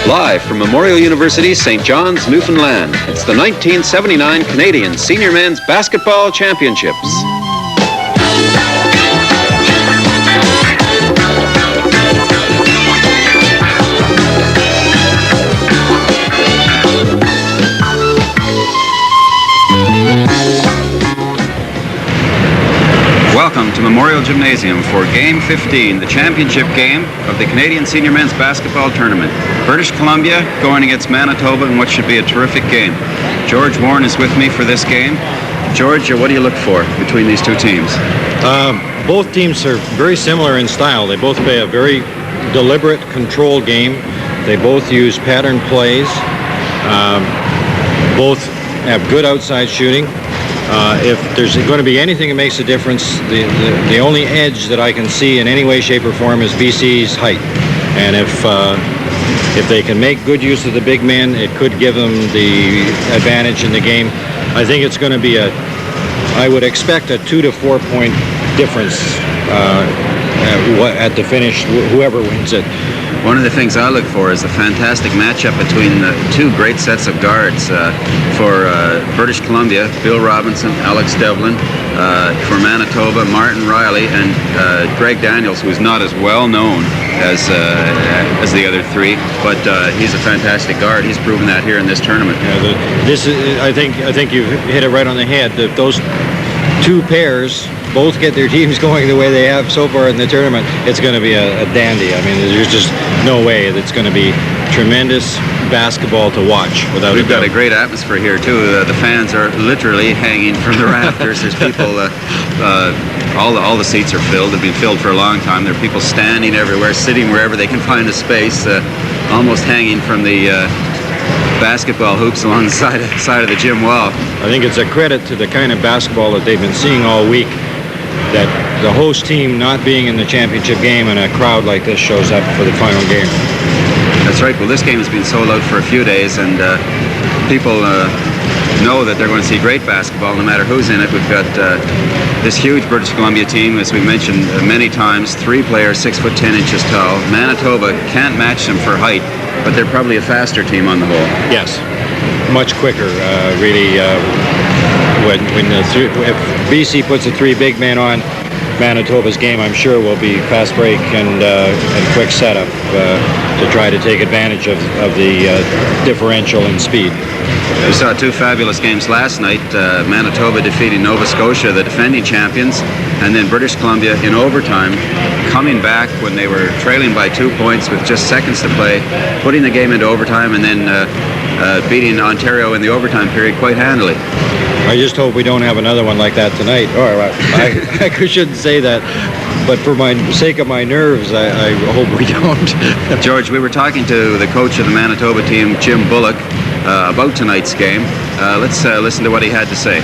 Live from Memorial University, St. John's, Newfoundland, it's the 1979 Canadian Senior Men's Basketball Championships. Welcome to Memorial Gymnasium for Game 15, the championship game of the Canadian Senior Men's Basketball Tournament. British Columbia going against Manitoba in what should be a terrific game. George Warren is with me for this game. George, what do you look for between these two teams? Both teams are very similar in style. They both play a very deliberate, controlled game. They both use pattern plays. Both have good outside shooting. If there's going to be anything that makes a difference, the only edge that I can see in any way, shape, or form is BC's height. And if they can make good use of the big men, it could give them the advantage in the game. I think it's going to be I would expect a 2 to 4 point difference at the finish, whoever wins it. One of the things I look for is a fantastic matchup between the two great sets of guards. For British Columbia, Bill Robinson, Alex Devlin. For Manitoba, Martin Riley and Greg Daniels, who's not as well known as the other three, but he's a fantastic guard. He's proven that here in this tournament. Yeah, I think you've hit it right on the head. Those two pairs both get their teams going the way they have so far in the tournament, it's going to be a dandy. I mean, there's just no way that's going to be tremendous basketball to watch without We've got a great atmosphere here, too. The fans are literally hanging from the rafters. There's people, all the seats are filled. They've been filled for a long time. There are people standing everywhere, sitting wherever they can find a space, almost hanging from the basketball hoops along the side of the gym wall. I think it's a credit to the kind of basketball that they've been seeing all week, that the host team not being in the championship game and a crowd like this shows up for the final game. That's right. Well, this game has been sold out for a few days, and people know that they're going to see great basketball no matter who's in it. We've got this huge British Columbia team, as we mentioned many times, 3 players, 6 foot 10 inches tall. Manitoba can't match them for height, but they're probably a faster team on the whole. Yes, much quicker, really. If BC puts the 3 big men on, Manitoba's game, I'm sure, will be fast break and quick setup to try to take advantage of the differential in speed. We saw 2 fabulous games last night. Manitoba defeating Nova Scotia, the defending champions, and then British Columbia in overtime, coming back when they were trailing by 2 points with just seconds to play, putting the game into overtime, and then beating Ontario in the overtime period quite handily. I just hope we don't have another one like that tonight. I shouldn't say that, but for my sake of my nerves, I hope we don't. George, we were talking to the coach of the Manitoba team, Jim Bullock, about tonight's game. Let's listen to what he had to say.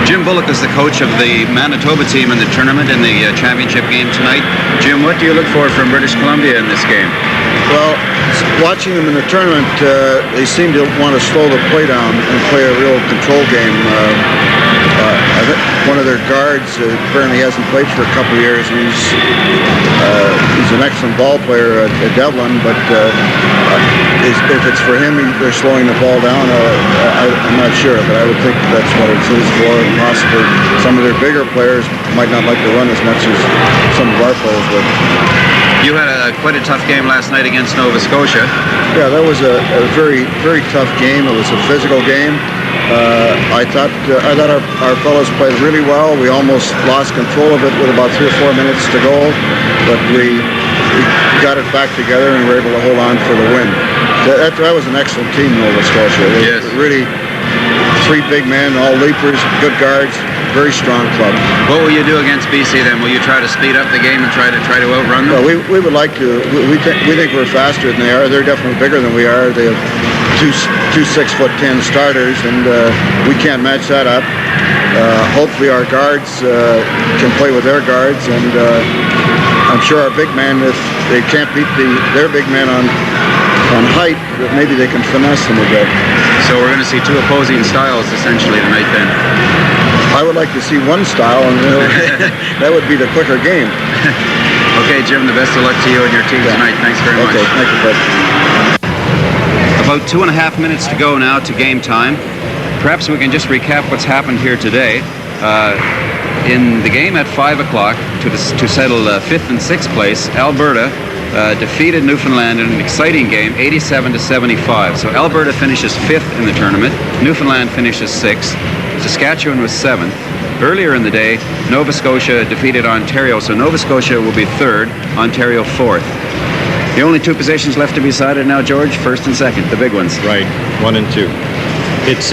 Jim Bullock is the coach of the Manitoba team in the tournament in the championship game tonight. Jim, what do you look for from British Columbia in this game? Well, watching them in the tournament, they seem to want to slow the play down and play a real control game. I think one of their guards apparently hasn't played for a couple of years. He's an excellent ball player, Devlin, but if it's for him, they're slowing the ball down. I'm not sure, but I would think that's what it is for. And possibly some of their bigger players might not like to run as much as some of our players would. You had quite a tough game last night against Nova Scotia. Yeah, that was a very, very tough game. It was a physical game. I thought our fellows played really well. We almost lost control of it with about 3 or 4 minutes to go, but we got it back together and were able to hold on for the win. That was an excellent team, Nova Scotia. Yes. Really, 3 big men, all leapers, good guards. Very strong club. What will you do against BC then? Will you try to speed up the game and try to outrun them? Well, we would like to. We think we're faster than they are. They're definitely bigger than we are. They have two 6 foot 10 starters, and we can't match that up. Hopefully our guards can play with their guards, and I'm sure our big man, if they can't beat their big man on height, that maybe they can finesse them a bit. So we're going to see 2 opposing styles essentially tonight then. I I would like to see one style, and that would be the quicker game. Okay, Jim, the best of luck to you and your team tonight. Thanks very much. Okay, thank you, Fred. About 2.5 minutes to go now to game time. Perhaps we can just recap what's happened here today. In the game at 5 o'clock to settle 5th and 6th place, Alberta defeated Newfoundland in an exciting game, 87-75. So Alberta finishes 5th in the tournament. Newfoundland finishes 6th. Saskatchewan was 7th. Earlier in the day, Nova Scotia defeated Ontario, so Nova Scotia will be 3rd, Ontario 4th. The only two positions left to be decided now, George, 1st and 2nd, the big ones. Right, 1 and 2. It's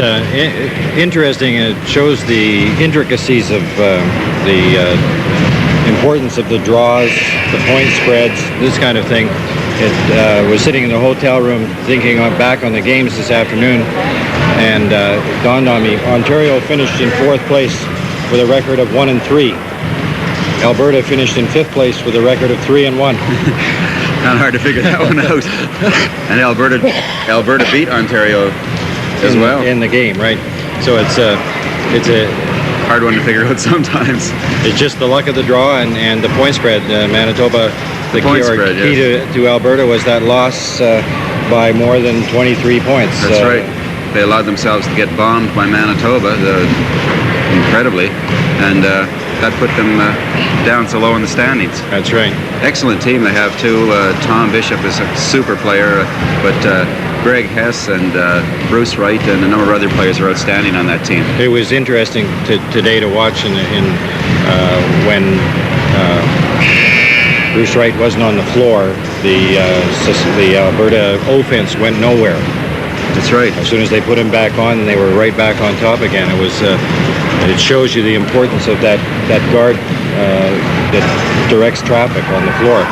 interesting. It shows the intricacies of the importance of the draws, the point spreads, this kind of thing. It was sitting in the hotel room thinking back on the games this afternoon, and it dawned on me, Ontario finished in 4th place with a record of 1 and 3. Alberta finished in 5th place with a record of 3 and 1. Not hard to figure that one out. And Alberta beat Ontario as well in the game, right? So it's a hard one to figure out sometimes. It's just the luck of the draw and the point spread. Manitoba, the key to Alberta was that loss by more than 23 points. That's right. They allowed themselves to get bombed by Manitoba, incredibly, and that put them down so low in the standings. That's right. Excellent team they have too. Tom Bishop is a super player, but Greg Hess and Bruce Wright and a number of other players are outstanding on that team. It was interesting today to watch when Bruce Wright wasn't on the floor. The Alberta offense went nowhere. That's right. As soon as they put him back on, they were right back on top again. It was. It shows you the importance of that guard that directs traffic on the floor.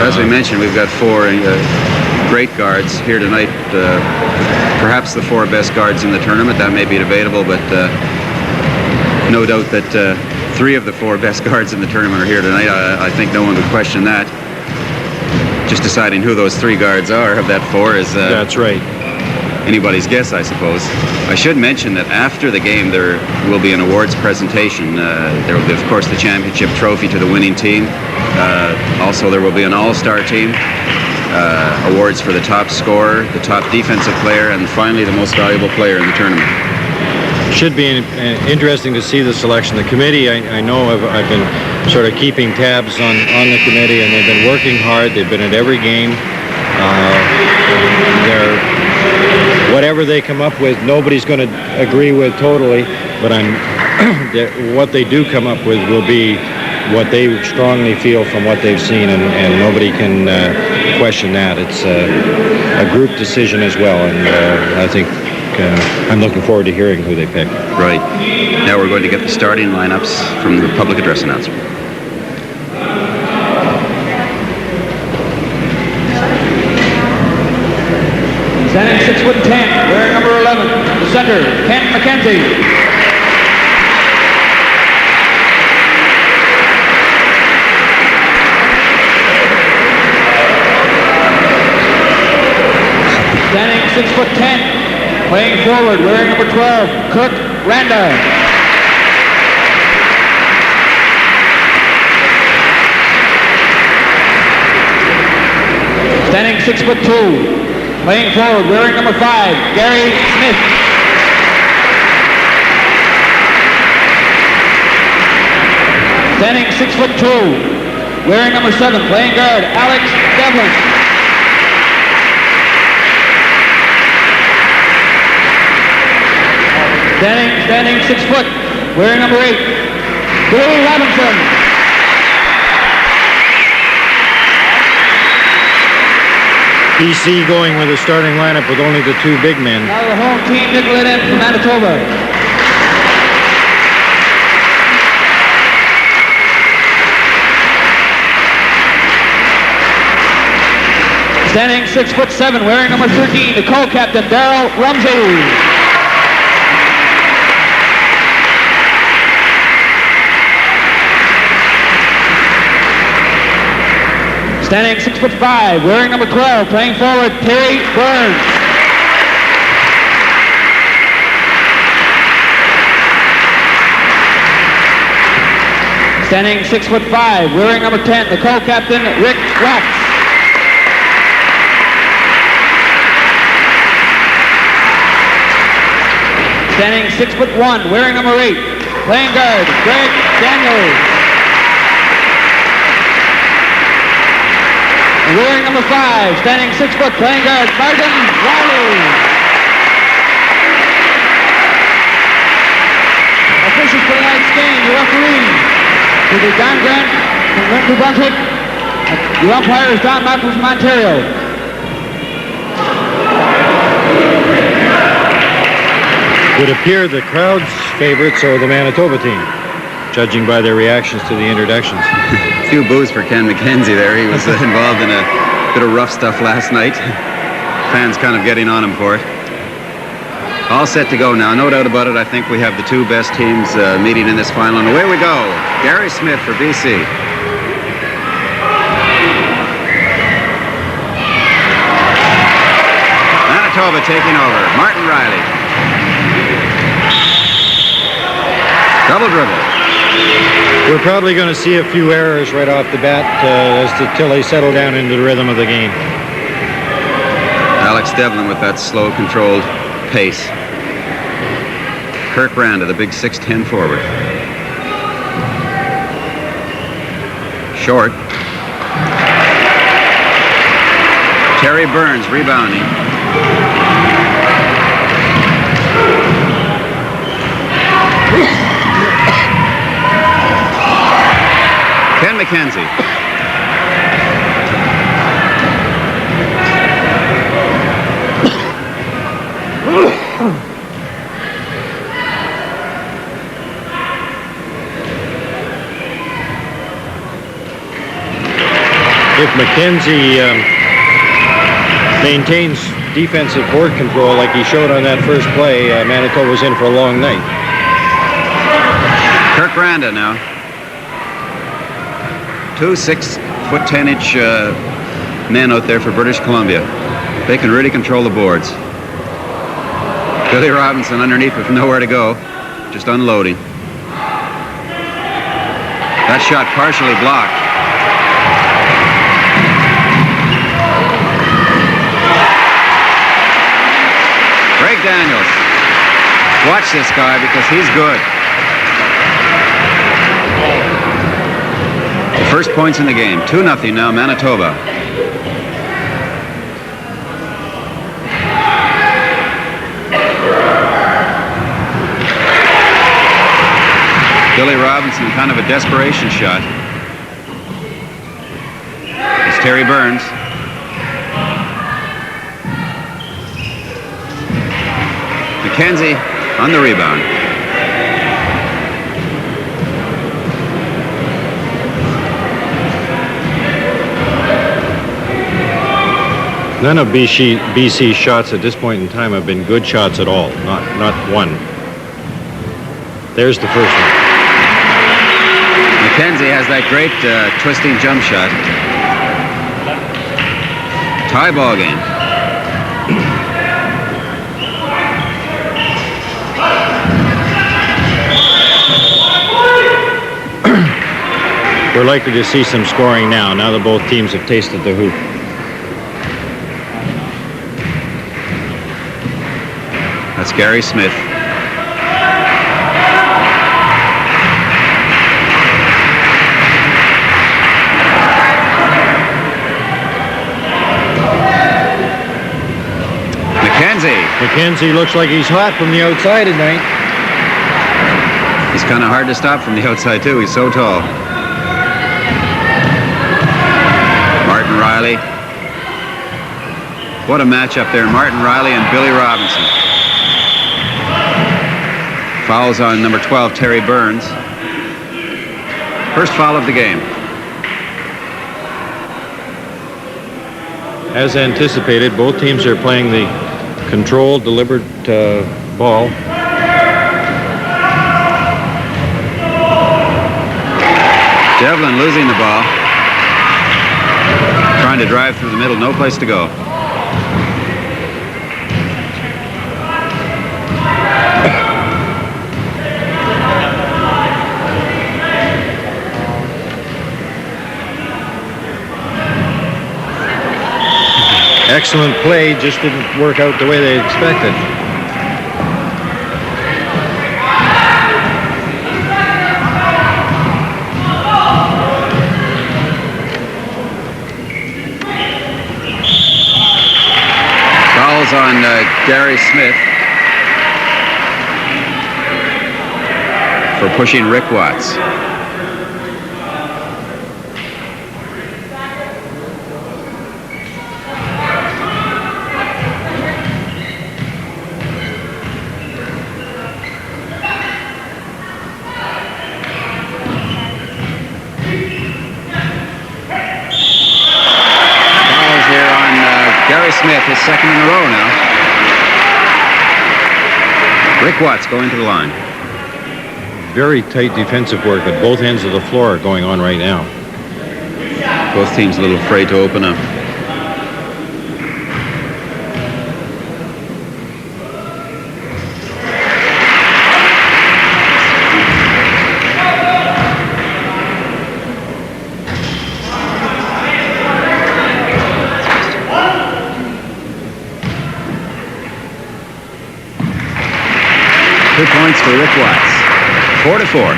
As we mentioned, we've got 4 great guards here tonight. Perhaps the 4 best guards in the tournament. That may be debatable, but no doubt that 3 of the 4 best guards in the tournament are here tonight. I think no one would question that. Just deciding who those 3 guards are of that 4 is that's right. Anybody's guess, I suppose. I should mention that after the game there will be an awards presentation. There will be, of course, the championship trophy to the winning team. Also, there will be an all-star team, awards for the top scorer, the top defensive player, and finally the most valuable player in the tournament. Should be interesting to see the selection. The committee, I know I've been sort of keeping tabs on the committee, and they've been working hard. They've been at every game. Whatever they come up with, nobody's going to agree with totally, but what they do come up with will be what they strongly feel from what they've seen, and nobody can question that. It's a group decision as well, and I think I'm looking forward to hearing who they pick. Right. Now we're going to get the starting lineups from the public address announcer. Standing 6'10", wearing number 11, the center, Ken McKenzie. Standing 6'10", playing forward, wearing number 12, Kirk Randa. Standing 6'2", playing forward, wearing number 5, Gary Smith. Standing 6'2", wearing number 7, playing guard, Alex Devlin. Standing 6 foot, wearing number 8, Bill Robinson. BC going with a starting lineup with only the 2 big men. Now the home team, Nicolett in from Manitoba. Standing 6'7", wearing number 13, the co-captain, Darryl Rumsey. Standing 6'5", wearing number 12, playing forward, Terry Burns. Standing 6'5", wearing number 10, the co-captain, Rick Wax. Standing 6'1", wearing number 8, playing guard, Greg Daniels. And wearing number 5, standing 6 foot, playing guard, Martin Riley. Officials for tonight's game, the referee, to the Don Grant from New Brunswick. The umpire is Don Malcolm from Ontario. It would appear the crowd's favorites are the Manitoba team, judging by their reactions to the introductions. A few boos for Ken McKenzie there. He was involved in a bit of rough stuff last night. Fans kind of getting on him for it. All set to go now. No doubt about it. I think we have the two best teams meeting in this final. And away we go. Gary Smith for BC. Manitoba taking over. Martin Riley. Double dribble. We're probably going to see a few errors right off the bat till they settle down into the rhythm of the game. Alex Devlin with that slow, controlled pace. Kirk Randa, the big 6'10" forward. Short. Terry Burns rebounding. Ken McKenzie. If McKenzie maintains defensive board control like he showed on that first play, Manitoba's in for a long night. Kirk Randa now. 2 6'10" men out there for British Columbia. They can really control the boards. Billy Robinson underneath with nowhere to go, just unloading. That shot partially blocked. Greg Daniels. Watch this guy because he's good. The first points in the game. 2-0 now, Manitoba. Billy Robinson, kind of a desperation shot. It's Terry Burns. McKenzie on the rebound. None of BC's shots at this point in time have been good shots at all. Not one. There's the first one. McKenzie has that great twisting jump shot. Tie ball game. We're likely to see some scoring now that both teams have tasted the hoop. That's Gary Smith. McKenzie looks like he's hot from the outside tonight. He's kind of hard to stop from the outside, too. He's so tall. Martin Riley. What a matchup there. Martin Riley and Billy Robinson. Fouls on number 12, Terry Burns. First foul of the game. As anticipated, both teams are playing the controlled, deliberate ball. Devlin losing the ball. Trying to drive through the middle, no place to go. excellent play, just didn't work out the way they expected. Fouls on Gary Smith for pushing Rick Watts. Gary Smith is second in a row now. Rick Watts going to the line. Very tight defensive work at both ends of the floor going on right now. Both teams a little afraid to open up. Points for Rick Watts. 4-4.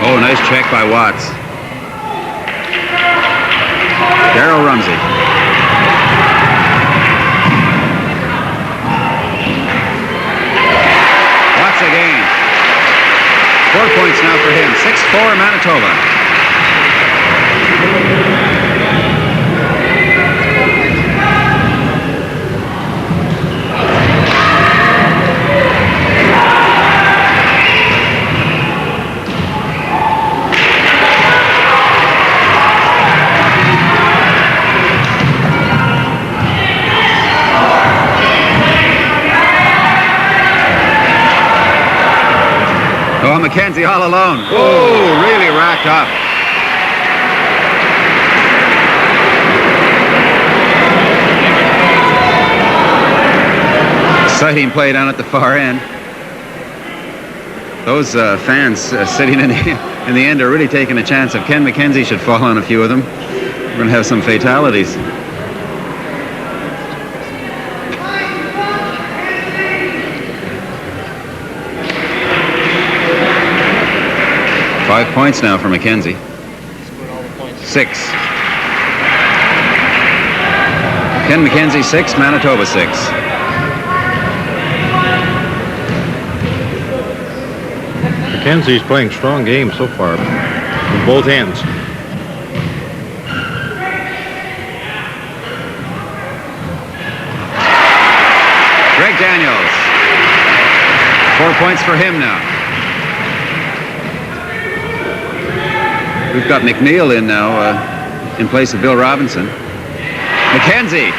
Oh, nice check by Watts. Darryl Rumsey. Watts again. 4 points now for him. 6-4 Manitoba. Oh, McKenzie all alone. Oh, really racked up. Exciting play down at the far end. Those fans sitting in the end are really taking a chance. If Ken McKenzie should fall on a few of them, we're going to have some fatalities. Five points now for McKenzie. 6. Ken McKenzie 6, Manitoba 6. McKenzie's playing strong game so far from both ends. Greg Daniels. 4 points for him now. We've got McNeil in now in place of Bill Robinson. McKenzie.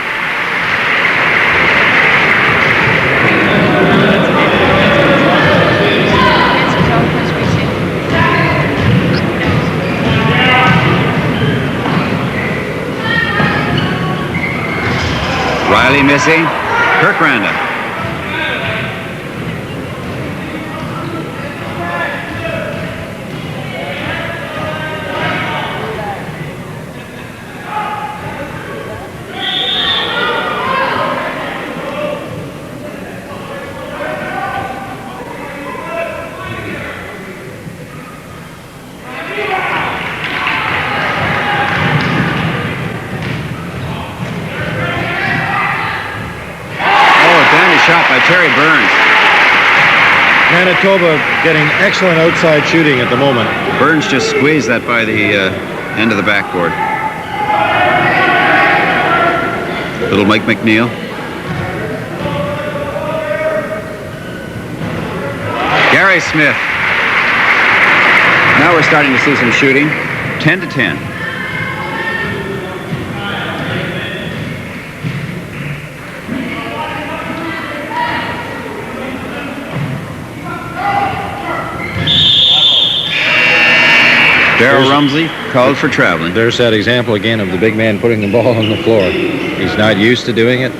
Riley missing. Kirk Randa. Shot by Terry Burns. Manitoba getting excellent outside shooting at the moment. Burns just squeezed that by the end of the backboard. Little Mike McNeil. Gary Smith. Now we're starting to see some shooting. 10-10. Darryl Rumsey called for traveling. There's that example again of the big man putting the ball on the floor. He's not used to doing it.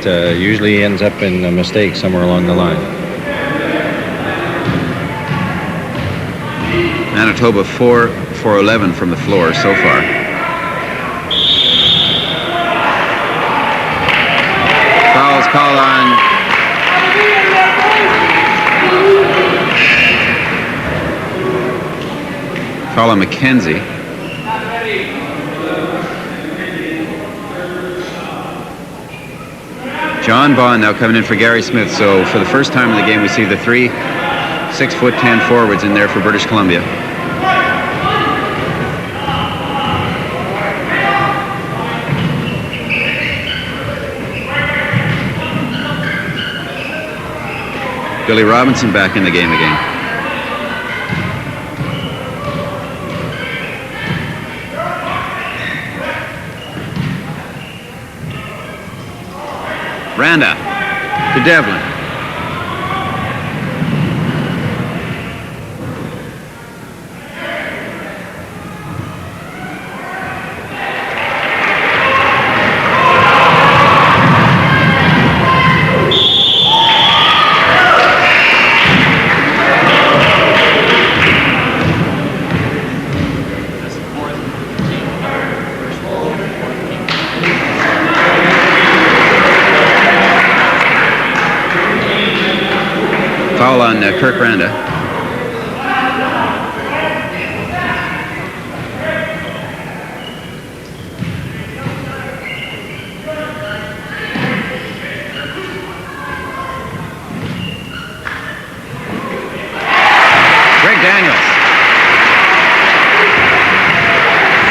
It usually ends up in a mistake somewhere along the line. Manitoba 4 for 11 from the floor so far. Fouls called on McKenzie. John Bond now coming in for Gary Smith. So for the first time in the game, we see the 3 6'10" forwards in there for British Columbia. Billy Robinson back in the game again. Randa to Devlin. Foul on Kirk Randa. Greg Daniels.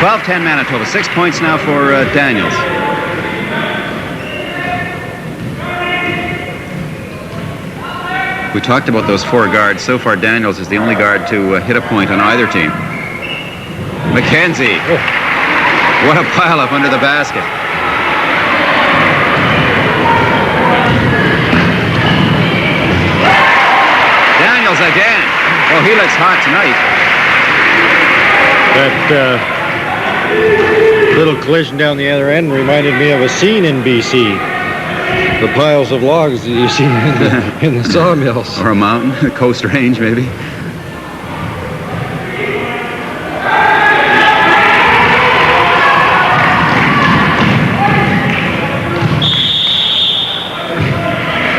12-10 Manitoba. 6 points now for Daniels. We talked about those 4 guards. So far, Daniels is the only guard to hit a point on either team. McKenzie. What a pileup under the basket. Daniels again. Oh, he looks hot tonight. That little collision down the other end reminded me of a scene in BC. The piles of logs that you see in the sawmills. Or a mountain, a coast range maybe.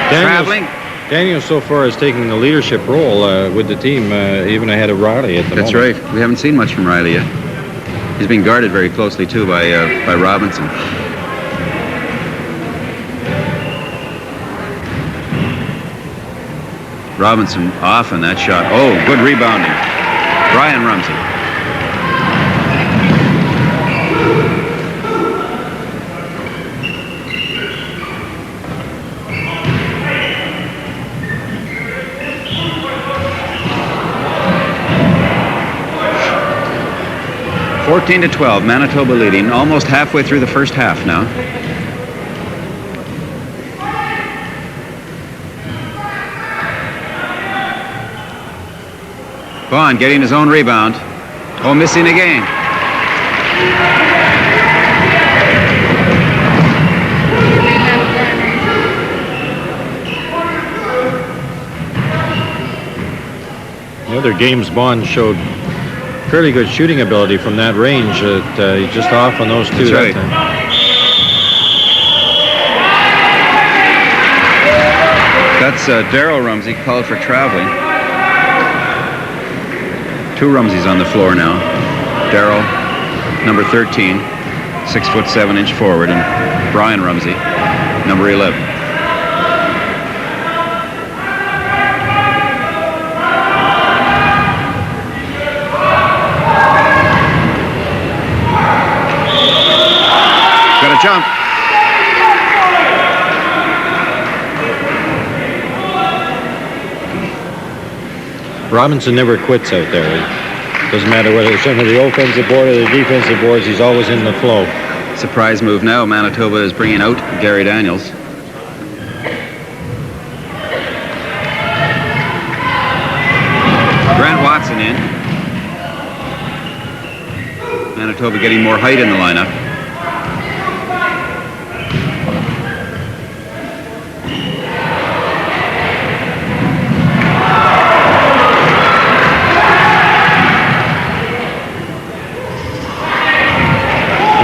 Traveling. Daniels so far is taking the leadership role with the team, even ahead of Riley at the moment. That's right. We haven't seen much from Riley yet. He's being guarded very closely too by Robinson. Robinson off on that shot. Oh, good rebounding. Brian Rumsey. (14 to 12), Manitoba leading, almost halfway through the first half now. Bond getting his own rebound. Oh, missing again. The other games, Bond showed fairly good shooting ability from that range. He's just off on those 2 That's right. that time. That's Darryl Rumsey called for traveling. 2 Rumseys on the floor now. Darryl, number 13, 6'7" forward, and Brian Rumsey, number 11. Got a jump. Robinson never quits out there. It doesn't matter whether it's under the offensive board or the defensive boards, he's always in the flow. Surprise move now. Manitoba is bringing out Gary Daniels. Grant Watson in. Manitoba getting more height in the lineup.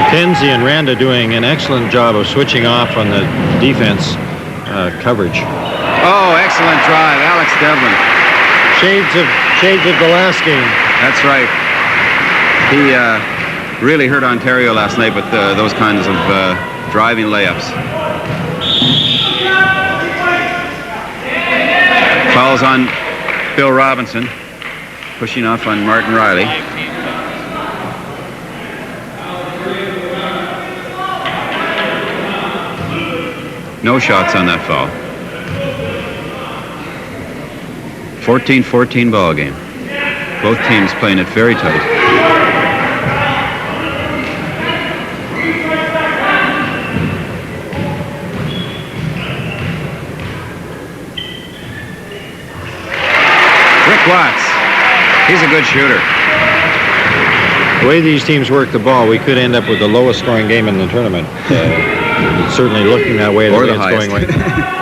Tenzie and Randa doing an excellent job of switching off on the defense coverage. Oh, excellent drive, Alex Devlin. Shades of the last game. That's right. He really hurt Ontario last night with those kinds of driving layups. Fouls on Bill Robinson, pushing off on Martin Riley. No shots on that foul. 14-14 ball game. Both teams playing it very tight. Rick Watts. He's a good shooter. The way these teams work the ball, we could end up with the lowest scoring game in the tournament. It's certainly looking that way. Or way the it's highest. Going right.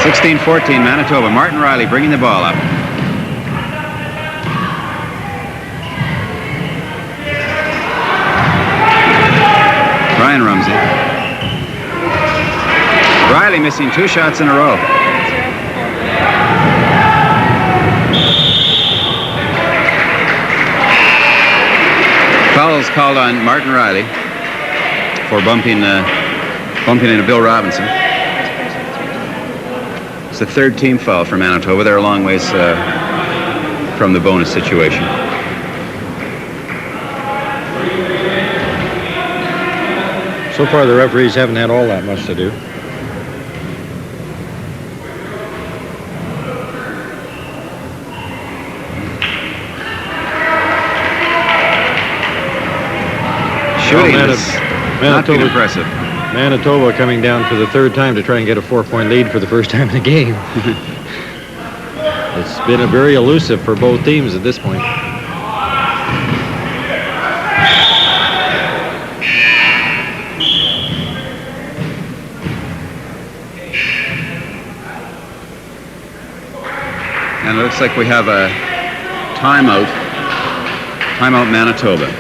16-14 Manitoba. Martin Riley bringing the ball up. Ryan Rumsey. Riley missing 2 shots in a row. Foul is called on Martin Riley for bumping into Bill Robinson. It's the 3rd team foul for Manitoba. They're a long ways from the bonus situation. So far, the referees haven't had all that much to do. Shooting Well, is not been impressive. Manitoba coming down for the 3rd time to try and get a 4-point lead for the first time in the game. It's been a very elusive for both teams at this point. And it looks like we have a timeout. Timeout Manitoba.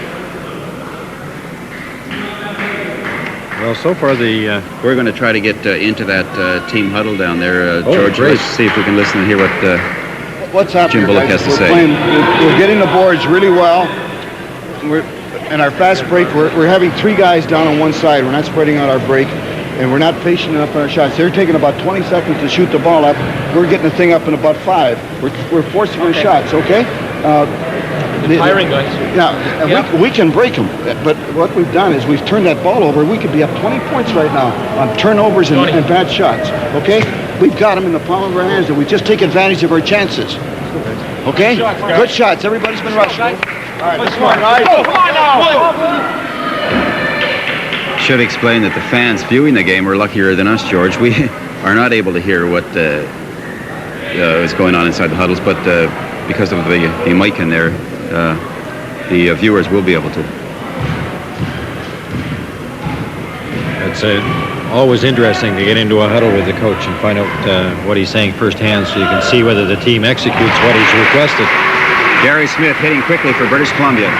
Well, so far We're going to try to get into that team huddle down there. Oh, George, great. let's see if we can listen and hear what What's happening, Jim Bullock guys? has to say. We're getting the boards really well. And our fast break, we're having 3 guys down on one side. We're not spreading out our break, and we're not patient enough on our shots. They're taking about 20 seconds to shoot the ball up. We're getting the thing up in about 5. We're forcing our shots, okay? Hiring guys. Yeah, we can break them, but what we've done is we've turned that ball over. We could be up 20 points right now on turnovers and bad shots, okay? We've got them in the palm of our hands, and we just take advantage of our chances. Okay? Good shots. Everybody's been rushing. All right, let's go. Should explain that the fans viewing the game are luckier than us, George. We are not able to hear what is going on inside the huddles, but because of the mic in there, the viewers will be able to. It's always interesting to get into a huddle with the coach and find out what he's saying firsthand, so you can see whether the team executes what he's requested. Gary Smith hitting quickly for British Columbia.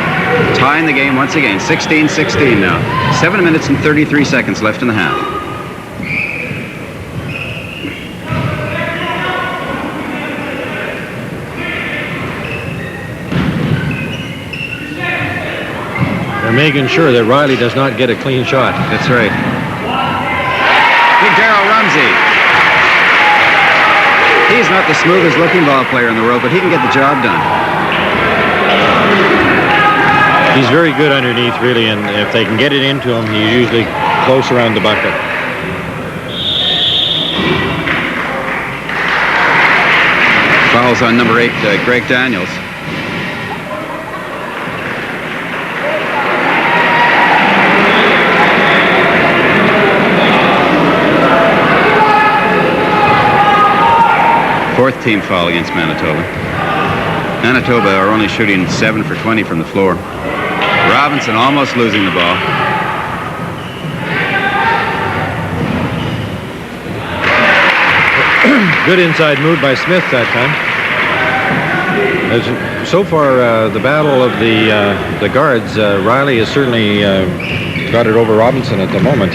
Tying the game once again. 16-16 now. 7 minutes and 33 seconds left in the half. They're making sure that Riley does not get a clean shot. That's right. Big Darryl Rumsey. He's not the smoothest looking ball player in the world, but he can get the job done. He's very good underneath, really, and if they can get it into him, he's usually close around the bucket. Fouls on number 8, Greg Daniels. Fourth team foul against Manitoba. Manitoba are only shooting 7 for 20 from the floor. Robinson almost losing the ball. Good inside move by Smith that time. So far, the battle of the guards, Riley has certainly got it over Robinson at the moment.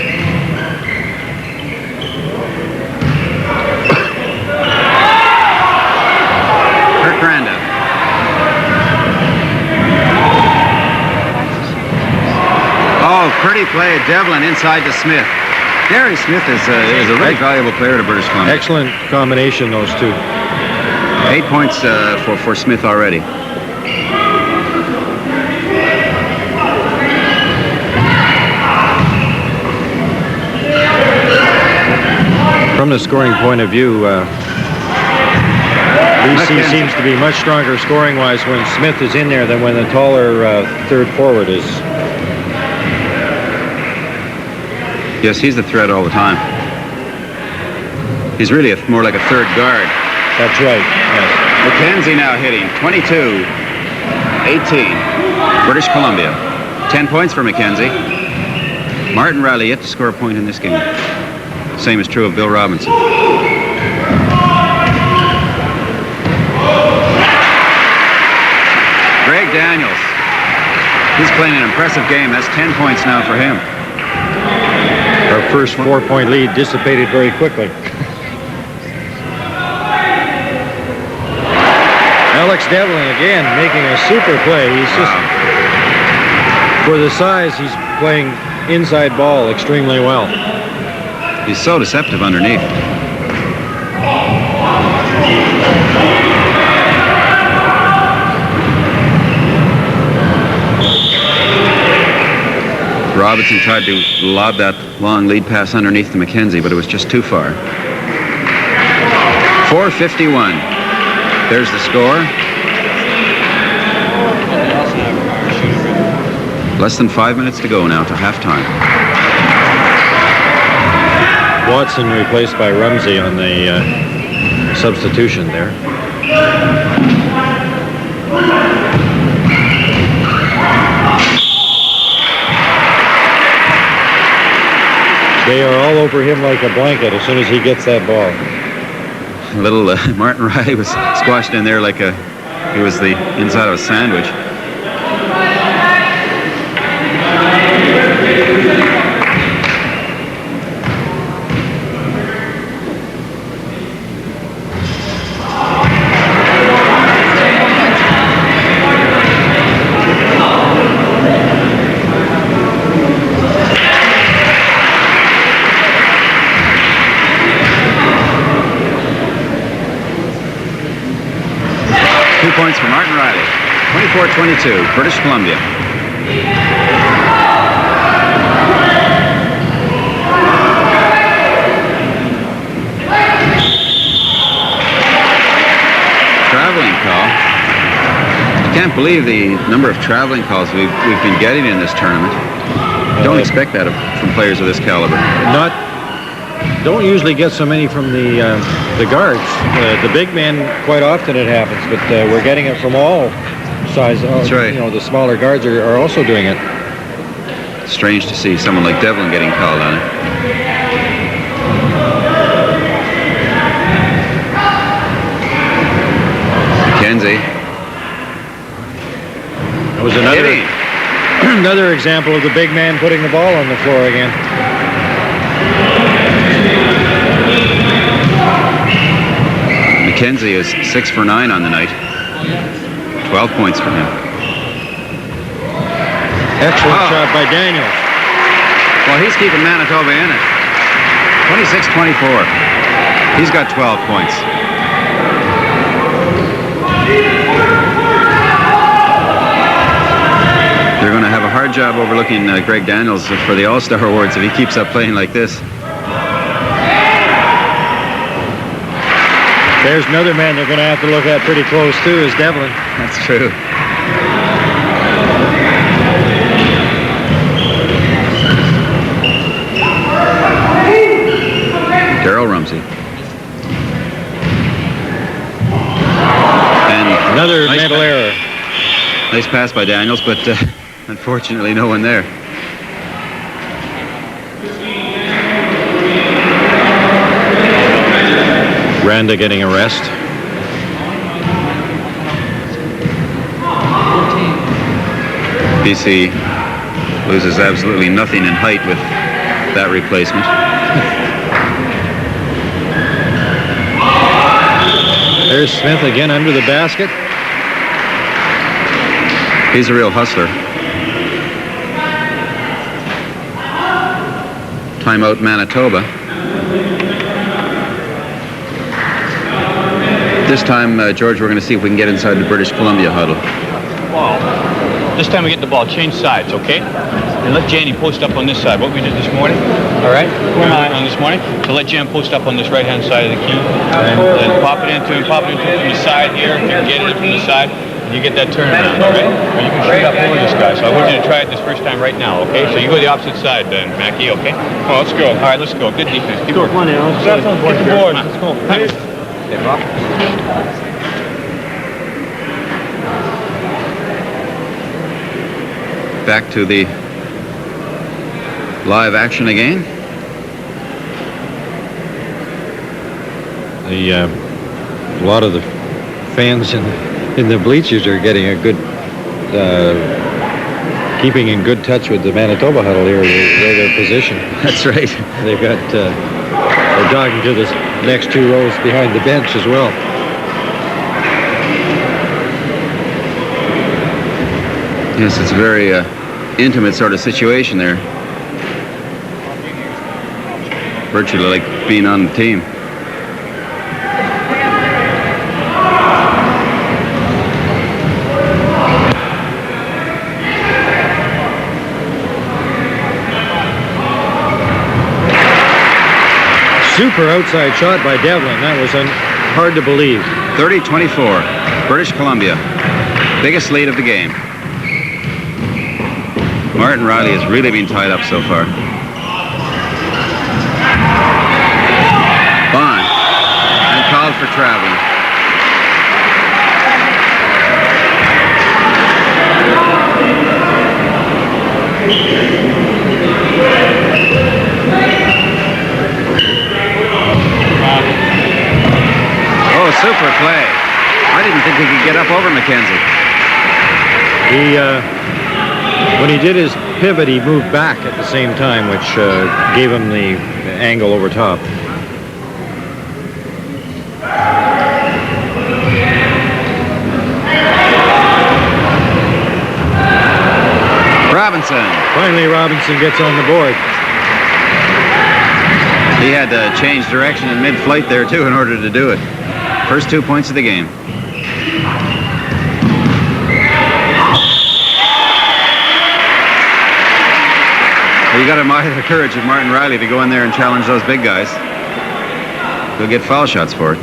Pretty play, Devlin inside to Smith. Gary Smith is a very valuable player to British Columbia. Excellent combination, those two. 8 points for Smith already. From the scoring point of view, BC seems to be much stronger scoring-wise when Smith is in there than when the taller third forward is. Yes, he's the threat all the time. He's really more like a third guard. That's right, yes. McKenzie now hitting 22, 18, British Columbia. 10 points for McKenzie. Martin Riley yet to score a point in this game. Same is true of Bill Robinson. Greg Daniels. He's playing an impressive game. That's 10 points now for him. Our first 4-point lead dissipated very quickly. Alex Devlin again making a super play. He's just, for the size, he's playing inside ball extremely well. He's so deceptive underneath. Robinson tried to lob that long lead pass underneath to McKenzie, but it was just too far. 4:51. There's the score. Less than 5 minutes to go now to halftime. Watson replaced by Rumsey on the substitution there. They are all over him like a blanket as soon as he gets that ball. Little Martin Riley was squashed in there like he was the inside of a sandwich. Points for Martin Riley. 24-22, British Columbia. Traveling call. I can't believe the number of traveling calls we've been getting in this tournament. Don't expect that from players of this caliber. Don't usually get so many from the guards. The big men, quite often it happens, but we're getting it from all sides. That's right. You know, the smaller guards are also doing it. It's strange to see someone like Devlin getting called on it. McKenzie. That was another example of the big man putting the ball on the floor again. McKenzie is 6 for 9 on the night. 12 points for him. Excellent shot by Daniels. Well, he's keeping Manitoba in it. 26-24. He's got 12 points. They're going to have a hard job overlooking Greg Daniels for the All-Star Awards if he keeps up playing like this. There's another man they're going to have to look at pretty close, too, is Devlin. That's true. Darryl Rumsey. And another mental error. Nice pass by Daniels, but unfortunately no one there. Randa getting a rest. BC loses absolutely nothing in height with that replacement. There's Smith again under the basket. He's a real hustler. Timeout Manitoba. This time, George, we're going to see if we can get inside the British Columbia huddle. Ball. This time we get the ball. Change sides, okay? And let Janny post up on this side. What we did this morning. All right? On this morning. So let Jan post up on this right-hand side of the key. And then pop it into him from the side here. If you can get it from the side, you get that turnaround, all right? Or you can shoot up over this guy. So I want you to try it this first time right now, okay? So you go to the opposite side then, Mackie, okay? Oh, let's go. All right, let's go. Good defense. Keep working. Come on, Al. Get the board. Let's go. Back to the live action again. A lot of the fans in the bleachers are getting a good, keeping in good touch with the Manitoba huddle here, where their position. That's right. They've got, they're jogging to the next two rows behind the bench as well. Yes, it's a very intimate sort of situation there. Virtually like being on the team. Super outside shot by Devlin. That was hard to believe. 30-24, British Columbia. Biggest lead of the game. Martin Riley has really been tied up so far. Bond, and called for traveling. Oh, super play. I didn't think he could get up over McKenzie. When he did his pivot, he moved back at the same time, which gave him the angle over top. Robinson. Finally, Robinson gets on the board. He had to change direction in mid-flight there, too, in order to do it. First 2 points of the game. You got to admire the courage of Martin Riley to go in there and challenge those big guys. He'll get foul shots for it.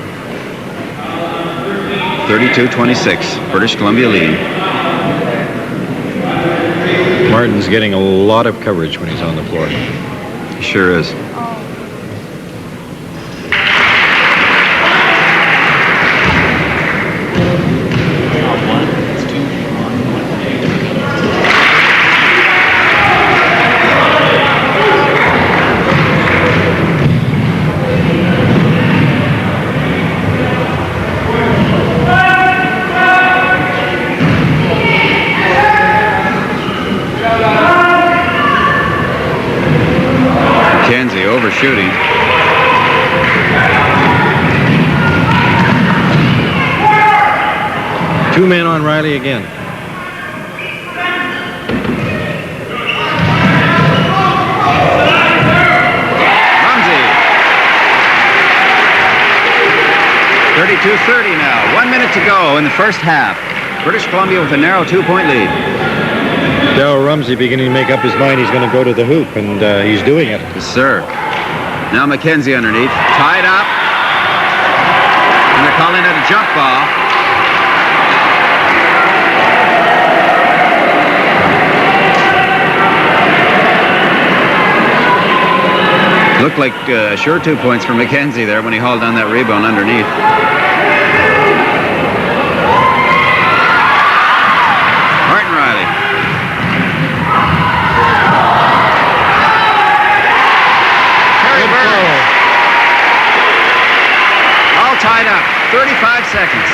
32-26, British Columbia leading. Martin's getting a lot of coverage when he's on the floor. He sure is. Shooting. Two men on Riley again. Rumsey. 32-30 now. 1 minute to go in the first half. British Columbia with a narrow 2-point lead. Darryl Rumsey beginning to make up his mind he's going to go to the hoop, and he's doing it. Yes, sir. Now McKenzie underneath, tied up, and they're calling it a jump ball. Looked like sure 2 points for McKenzie there when he hauled down that rebound underneath. Martin Riley. All tied up. 35 seconds.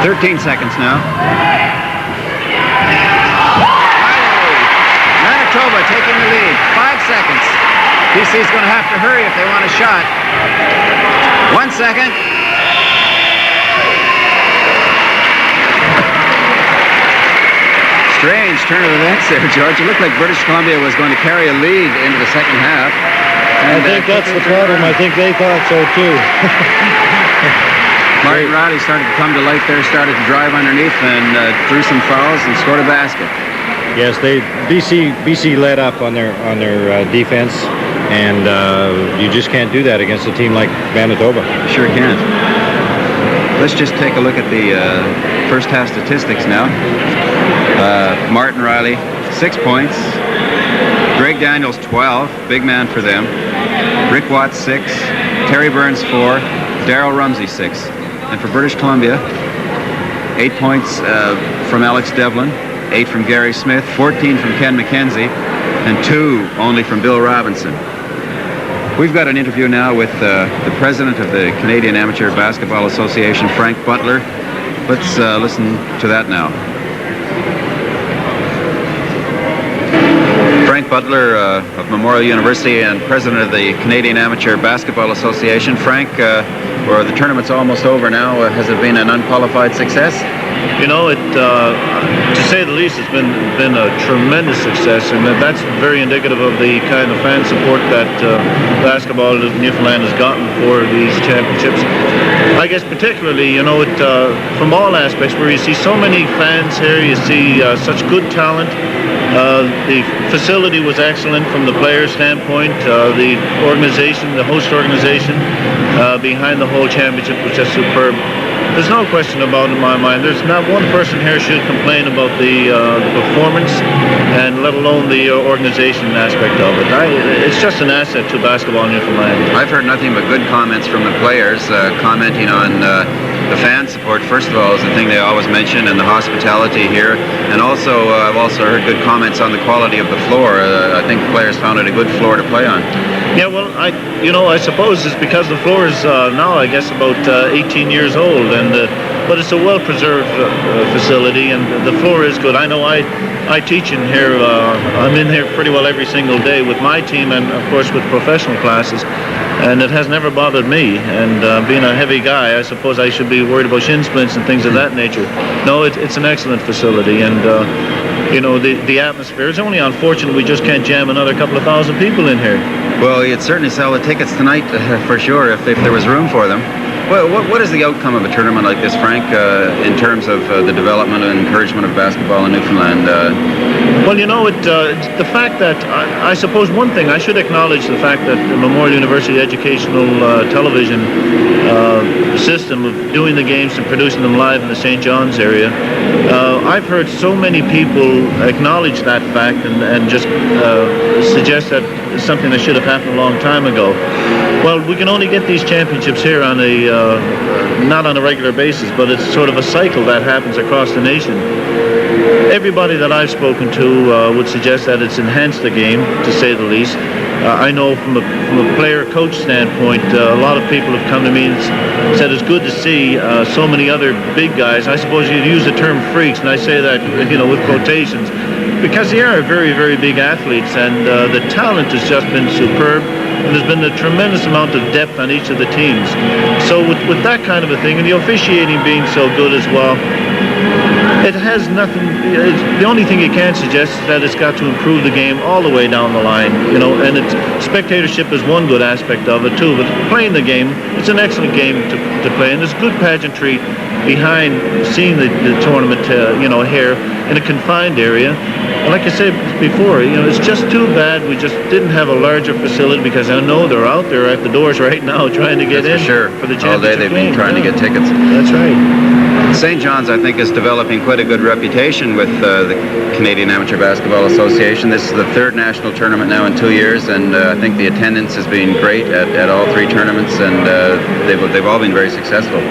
13 seconds now. Manitoba taking the lead. 5 seconds. BC's going to have to hurry if they want a shot. 1 second. Strange turn of events there, George. It looked like British Columbia was going to carry a lead into the second half. I think that's the problem. I think they thought so too. Martin Riley started to come to life there, started to drive underneath and drew some fouls and scored a basket. Yes, BC led up on their defense, and you just can't do that against a team like Manitoba. Sure can't. Let's just take a look at the first half statistics now. Martin Riley, 6 points. Greg Daniels, 12, big man for them. Rick Watts, 6. Terry Burns, 4. Darryl Rumsey, 6. And for British Columbia, 8 points from Alex Devlin, 8 from Gary Smith, 14 from Ken McKenzie, and 2 only from Bill Robinson. We've got an interview now with the president of the Canadian Amateur Basketball Association, Frank Butler. Let's listen to that now. Frank Butler of Memorial University and president of the Canadian Amateur Basketball Association. Frank, where the tournament's almost over now, has it been an unqualified success? You know, to say the least, it's been a tremendous success, and that's very indicative of the kind of fan support that basketball in Newfoundland has gotten for these championships. I guess particularly, you know, from all aspects, where you see so many fans here, you see such good talent. The facility was excellent from the players' standpoint. The organization, the host organization behind the whole championship was just superb. There's no question about it in my mind. There's not one person here should complain about the performance, and let alone the organization aspect of it. It's just an asset to basketball in Newfoundland. I've heard nothing but good comments from the players, commenting on the fan support, first of all, is the thing they always mention, and the hospitality here. And also, I've also heard good comments on the quality of the floor. I think the players found it a good floor to play on. Yeah, well, I suppose it's because the floor is now, I guess, about 18 years old, but it's a well-preserved facility, and the floor is good. I know I teach in here. I'm in here pretty well every single day with my team, and of course with professional classes, and it has never bothered me. And being a heavy guy, I suppose I should be worried about shin splints and things of that nature. No, it's an excellent facility, and you know, the atmosphere. It's only unfortunate we just can't jam another couple of thousand people in here. Well, you'd certainly sell the tickets tonight for sure if there was room for them. Well, what is the outcome of a tournament like this, Frank, in terms of the development and encouragement of basketball in Newfoundland? Well, you know, the fact that, I suppose one thing, I should acknowledge the fact that the Memorial University educational television system of doing the games and producing them live in the St. John's area, I've heard so many people acknowledge that fact and just suggest that it's something that should have happened a long time ago. Well, we can only get these championships here on not on a regular basis, but it's sort of a cycle that happens across the nation. Everybody that I've spoken to would suggest that it's enhanced the game, to say the least. I know from a player-coach standpoint, a lot of people have come to me and said it's good to see so many other big guys. I suppose you'd use the term freaks, and I say that, you know, with quotations, because they are very, very big athletes, and the talent has just been superb. And there's been a tremendous amount of depth on each of the teams. So with that kind of a thing, and the officiating being so good as well, it has nothing. The only thing you can suggest is that it's got to improve the game all the way down the line, you know. And spectatorship is one good aspect of it too. But playing the game, it's an excellent game to play, and there's good pageantry behind seeing the tournament, you know, here in a confined area. And like I said before, you know, it's just too bad we just didn't have a larger facility, because I know they're out there at the doors right now trying to get in for the championship. All day they've been trying to get tickets. That's right. St. John's, I think, is developing quite a good reputation with the Canadian Amateur Basketball Association. This is the third national tournament now in 2 years, and I think the attendance has been great at all three tournaments, and they've all been very successful.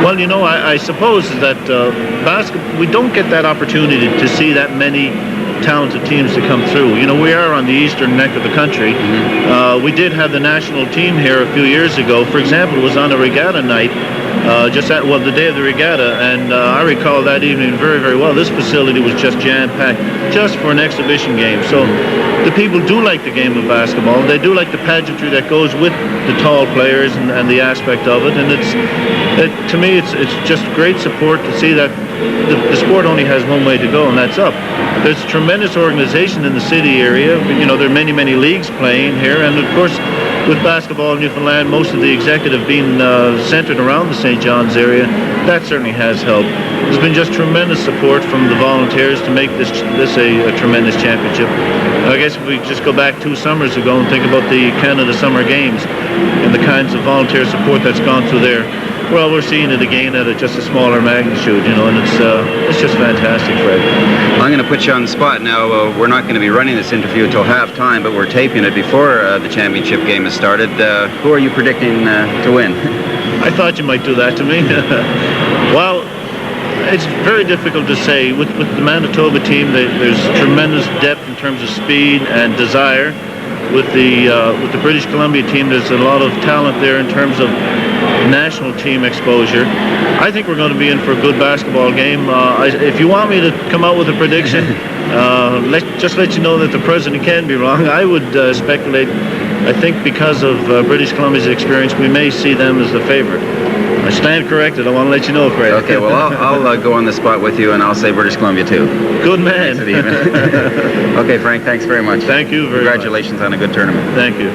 Well, you know, I suppose that we don't get that opportunity to see that many talented teams to come through. You know, we are on the eastern neck of the country. We did have the national team here a few years ago. For example, it was on a regatta night, the day of the regatta, and I recall that evening very, very well. This facility was just jam-packed, just for an exhibition game. So the people do like the game of basketball. They do like the pageantry that goes with the tall players and the aspect of it. And to me, it's just great support to see that the sport only has one way to go, and that's up. There's tremendous organization in the city area. You know, there are many, many leagues playing here, and of course, with basketball in Newfoundland, most of the executive being centered around the St. John's area, that certainly has helped. There's been just tremendous support from the volunteers to make this a tremendous championship. I guess if we just go back 2 summers ago and think about the Canada Summer Games and the kinds of volunteer support that's gone through there, well, we're seeing it again at just a smaller magnitude, you know, and it's just fantastic, Fred. I'm going to put you on the spot now. We're not going to be running this interview until halftime, but we're taping it before the championship game has started. Who are you predicting to win? I thought you might do that to me. Well, it's very difficult to say. With the Manitoba team, there's tremendous depth in terms of speed and desire. With the British Columbia team, there's a lot of talent there in terms of national team exposure. I think we're going to be in for a good basketball game. If you want me to come out with a prediction, just let you know that the president can be wrong. I would speculate. I think because of British Columbia's experience, we may see them as the favorite. I stand corrected. I want to let you know, Craig. Okay, well, I'll go on the spot with you, and I'll say British Columbia, too. Good man. Okay, Frank, thanks very much. Thank you very much. Congratulations on a good tournament. Thank you.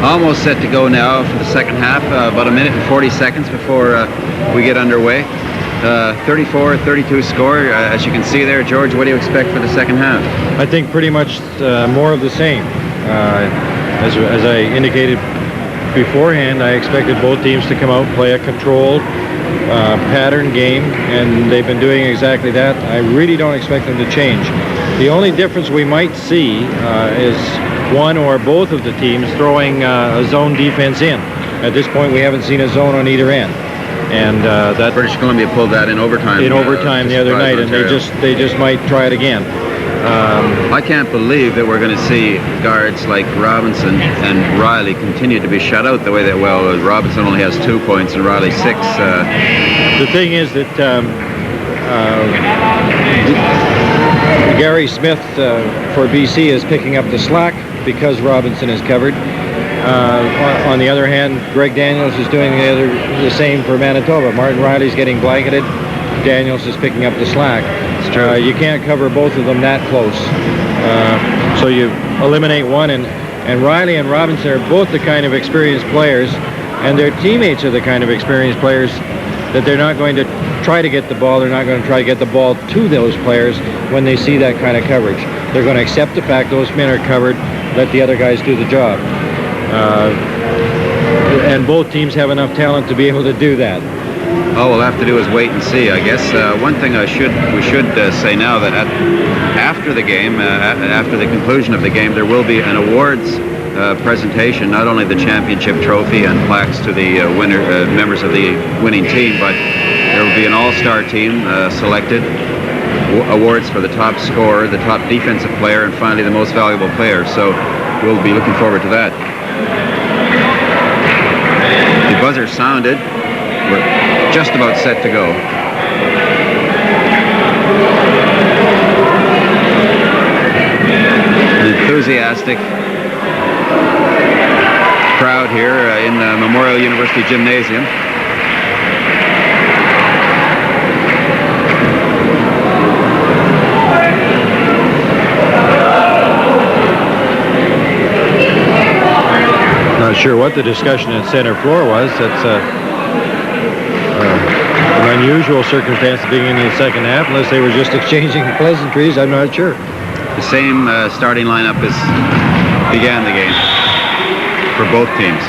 Almost set to go now for the second half, about 1 minute and 40 seconds before we get underway. 34-32 score, as you can see there. George, what do you expect for the second half? I think pretty much more of the same. As I indicated beforehand, I expected both teams to come out and play a controlled pattern game, and they've been doing exactly that. I really don't expect them to change. The only difference we might see is one or both of the teams throwing a zone defense in. At this point, we haven't seen a zone on either end, and that British Columbia pulled that in overtime. In overtime the other night, and they just might try it again. I can't believe that we're going to see guards like Robinson and Riley continue to be shut out the way that. Well, Robinson only has 2 points and Riley 6. The thing is that Gary Smith for BC is picking up the slack because Robinson is covered. On the other hand, Greg Daniels is doing the same for Manitoba. Martin Riley's getting blanketed. Daniels is picking up the slack. It's true. You can't cover both of them that close. So you eliminate one, and Riley and Robinson are both the kind of experienced players, and their teammates are the kind of experienced players that they're not going to try to get the ball. They're not going to try to get the ball to those players when they see that kind of coverage. They're going to accept the fact those men are covered, let the other guys do the job. And both teams have enough talent to be able to do that. All we'll have to do is wait and see, I guess. One thing we should say now that after the game, after the conclusion of the game, there will be an awards presentation, not only the championship trophy and plaques to the members of the winning team, but there will be an all-star team selected, awards for the top scorer, the top defensive player, and finally the most valuable player. So we'll be looking forward to that. The buzzer sounded. We're just about set to go. An enthusiastic crowd here in the Memorial University Gymnasium. Sure what the discussion at center floor was. That's an unusual circumstance at the beginning of the second half, unless they were just exchanging pleasantries. I'm not sure. The same starting lineup as began the game for both teams.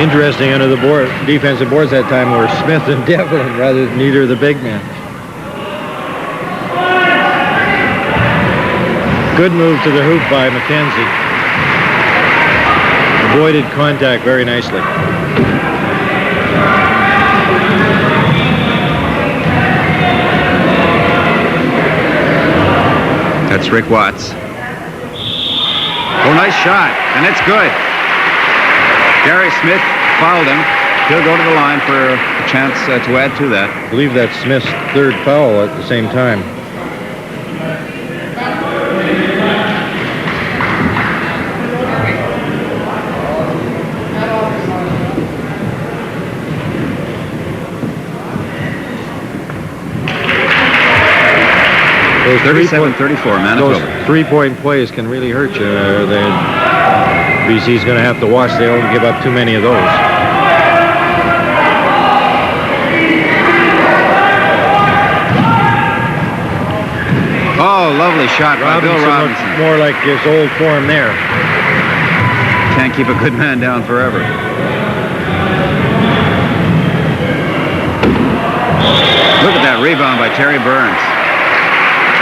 Interesting, under the defensive boards that time were Smith and Devlin rather than either of the big men. Good move to the hoop by McKenzie. Avoided contact very nicely. That's Rick Watts. Oh, nice shot, and it's good. Gary Smith fouled him. He'll go to the line for a chance to add to that. I believe that's Smith's third foul at the same time. Those 37-34, Manitoba. Those three-point plays can really hurt you. BC's going to have to watch. They don't give up too many of those. Oh, lovely shot by Bill Robinson. More like his old form there. Can't keep a good man down forever. Look at that rebound by Terry Burns.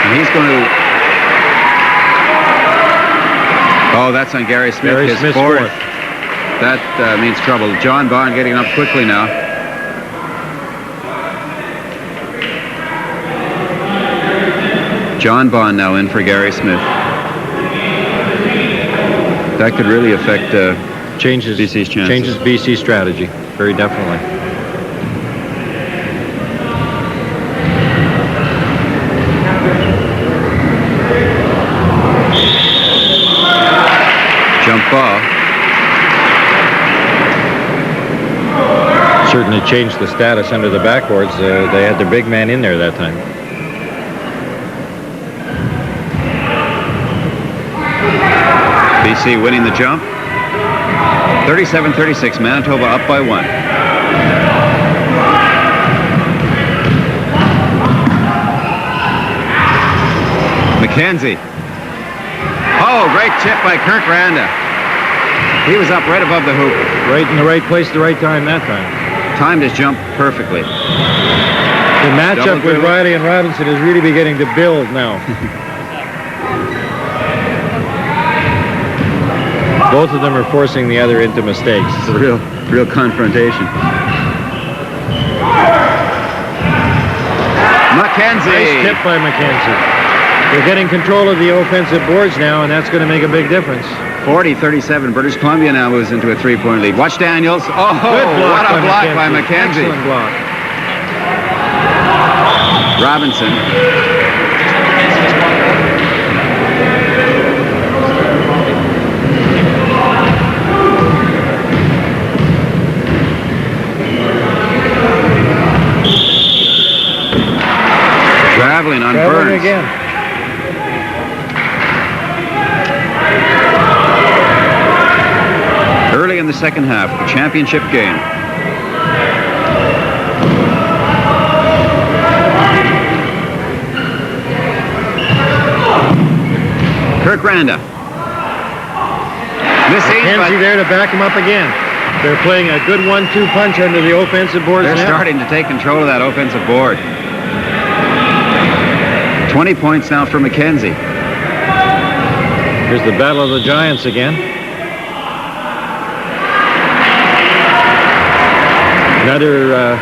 And he's going to... Oh, that's on Gary Smith, his fourth. That means trouble. John Bond getting up quickly now. John Bond now in for Gary Smith. That could really affect BC's chances. Changes BC's strategy, very definitely. Jump ball. Certainly changed the status under the backboards. They had their big man in there that time. BC winning the jump. 37-36, Manitoba up by 1. McKenzie. Oh, great tip by Kirk Randa. He was up right above the hoop. Right in the right place at the right time that time. Timed his jump perfectly. The matchup with Riley and Robinson is really beginning to build now. Both of them are forcing the other into mistakes. It's a real confrontation. McKenzie. Nice tip by McKenzie. They're getting control of the offensive boards now, and that's going to make a big difference. 40-37. British Columbia now moves into a three-point lead. Watch Daniels. Oh, good block what a block by McKenzie. Excellent block. Robinson. Traveling on Burns. Again. Early in the second half, the championship game. Kirk Randa. McKenzie there to back him up again. They're playing a good 1-2 punch under the offensive boards They're now. starting to take control of that offensive board. 20 points now for McKenzie. Here's the battle of the giants again. Another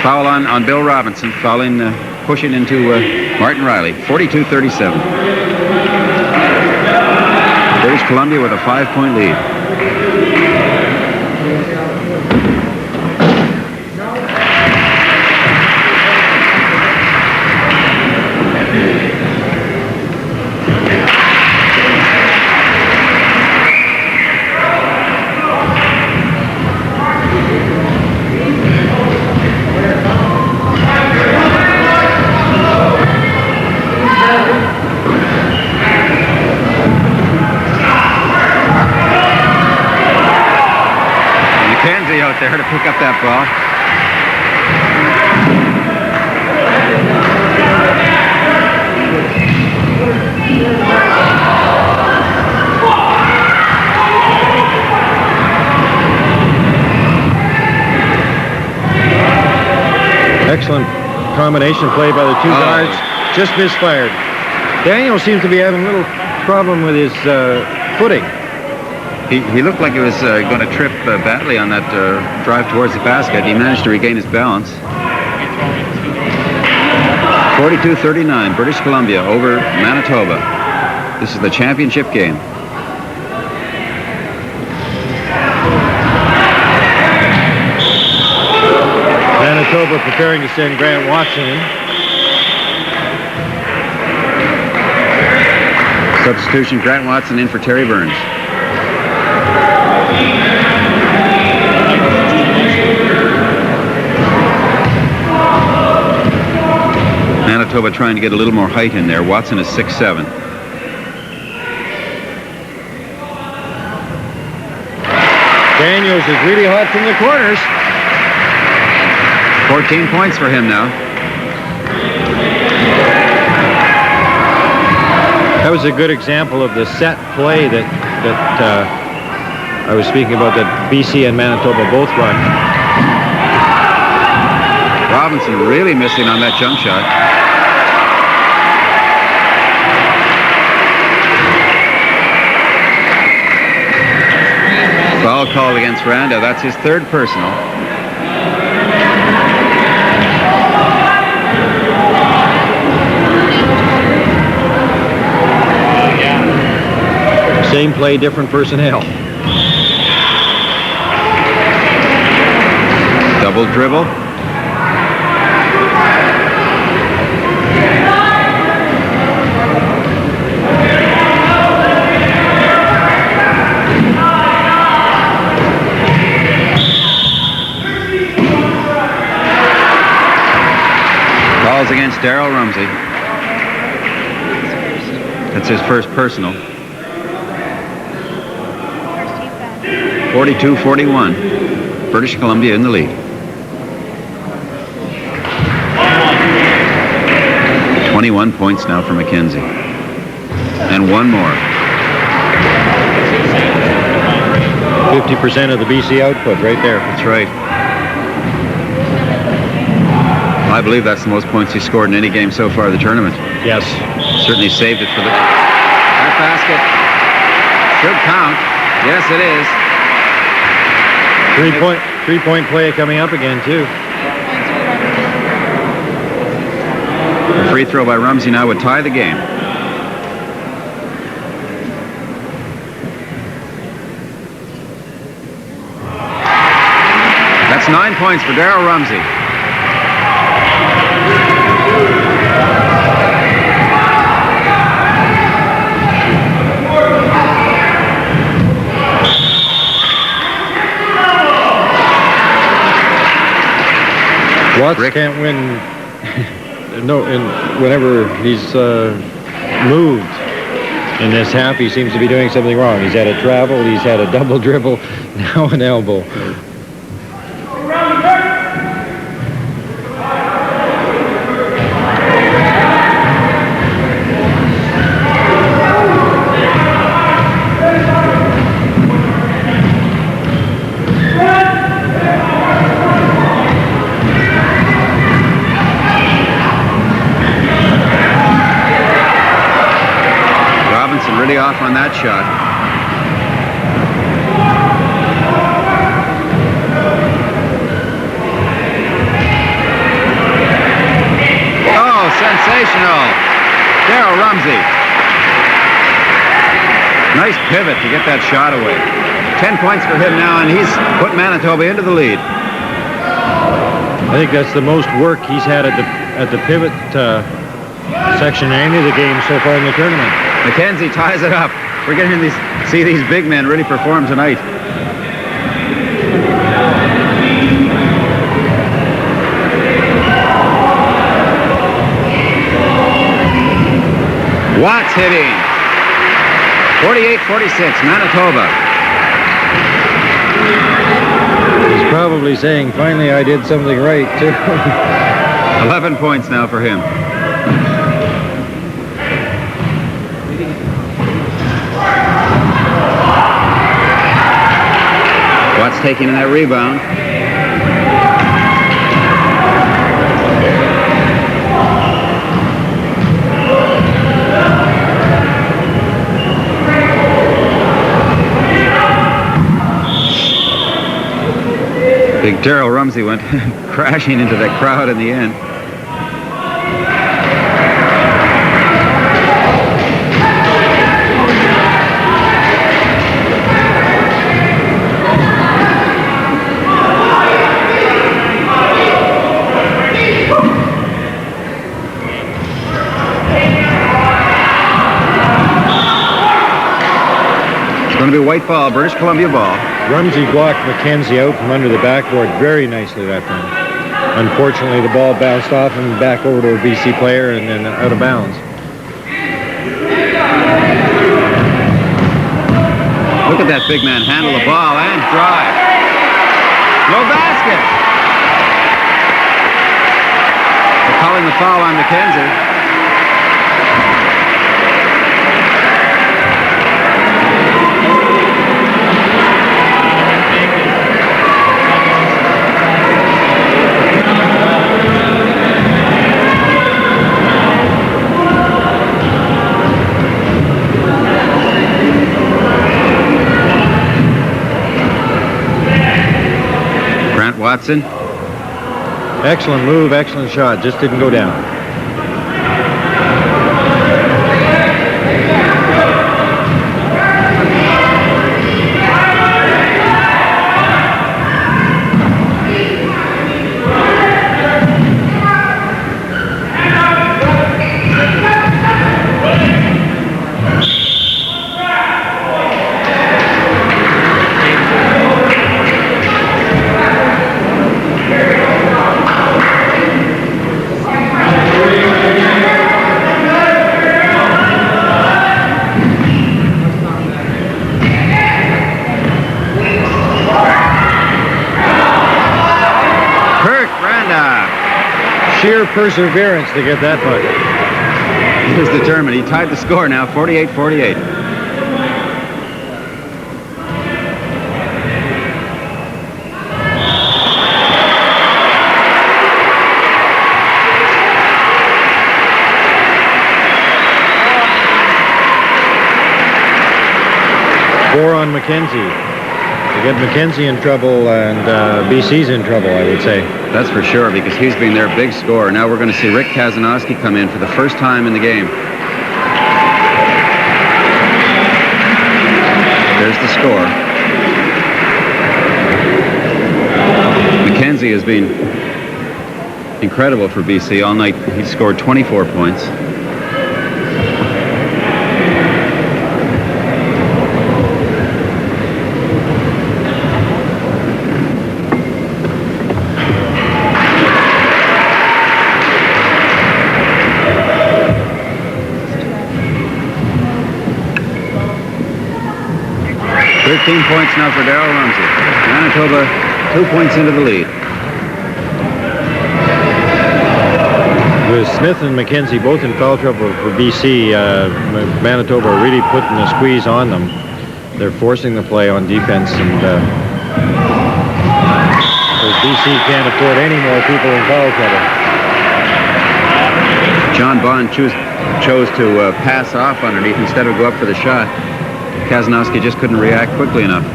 foul on Bill Robinson, fouling, pushing into Martin Riley. 42-37. British Columbia with a 5-point lead. there to pick up that ball. Excellent combination play by the two guards. Just misfired. Daniel seems to be having a little problem with his footing. He looked like he was going to trip badly on that drive towards the basket. He managed to regain his balance. 42-39, British Columbia over Manitoba. This is the championship game. Manitoba preparing to send Grant Watson in. Substitution, Grant Watson in for Terry Burns. Manitoba trying to get a little more height in there. Watson is 6'7". Daniels is really hot from the corners. 14 points for him now. That was a good example of the set play that I was speaking about that BC and Manitoba both run. Robinson really missing on that jump shot. Foul called against Randa. That's his third personal. Same play, different personnel. Double dribble. Calls against Darryl Rumsey. That's his first personal. 42-41. British Columbia in the lead. 21 points now for McKenzie. And one more. 50% of the BC output right there. That's right. I believe that's the most points he's scored in any game so far of the tournament. Yes. Certainly saved it for that basket. Should count. Yes, it is. Three-point play coming up again, too. A free throw by Rumsey now would tie the game. That's 9 points for Darryl Rumsey. Watts can't win whenever he's moved in this half. He seems to be doing something wrong. He's had a travel, he's had a double dribble, now an elbow. Off on that shot. Oh, sensational. Darryl Rumsey. Nice pivot to get that shot away. 10 points for him now, and he's put Manitoba into the lead. I think that's the most work he's had at the pivot section in any of the games so far in the tournament. McKenzie ties it up. We're getting to see these big men really perform tonight. Watts hitting. 48-46, Manitoba. He's probably saying, finally I did something right, too. 11 points now for him. Watts taking in that rebound. Big Darrell Rumsey went crashing into that crowd in the end. It's going to be white ball, British Columbia ball. Rumsey blocked McKenzie out from under the backboard very nicely that time. Unfortunately, the ball bounced off and back over to a BC player and then out of bounds. Look at that big man handle the ball and drive. No basket. They're calling the foul on McKenzie. Watson. Excellent move, excellent shot. Just didn't go down. Sheer perseverance to get that bucket. He was determined. He tied the score now, 48-48. Four on McKenzie. To get McKenzie in trouble and BC's in trouble, I would say. That's for sure, because he's been their big scorer. Now we're going to see Rick Kazanowski come in for the first time in the game. There's the score. McKenzie has been incredible for BC all night. He scored 24 points. Points now for Darrell Rumsey. Manitoba 2 points into the lead. With Smith and McKenzie both in foul trouble for BC, Manitoba are really putting the squeeze on them. They're forcing the play on defense, and BC can't afford any more people in foul trouble. John Bond chose to pass off underneath instead of go up for the shot. Kazanowski just couldn't react quickly enough.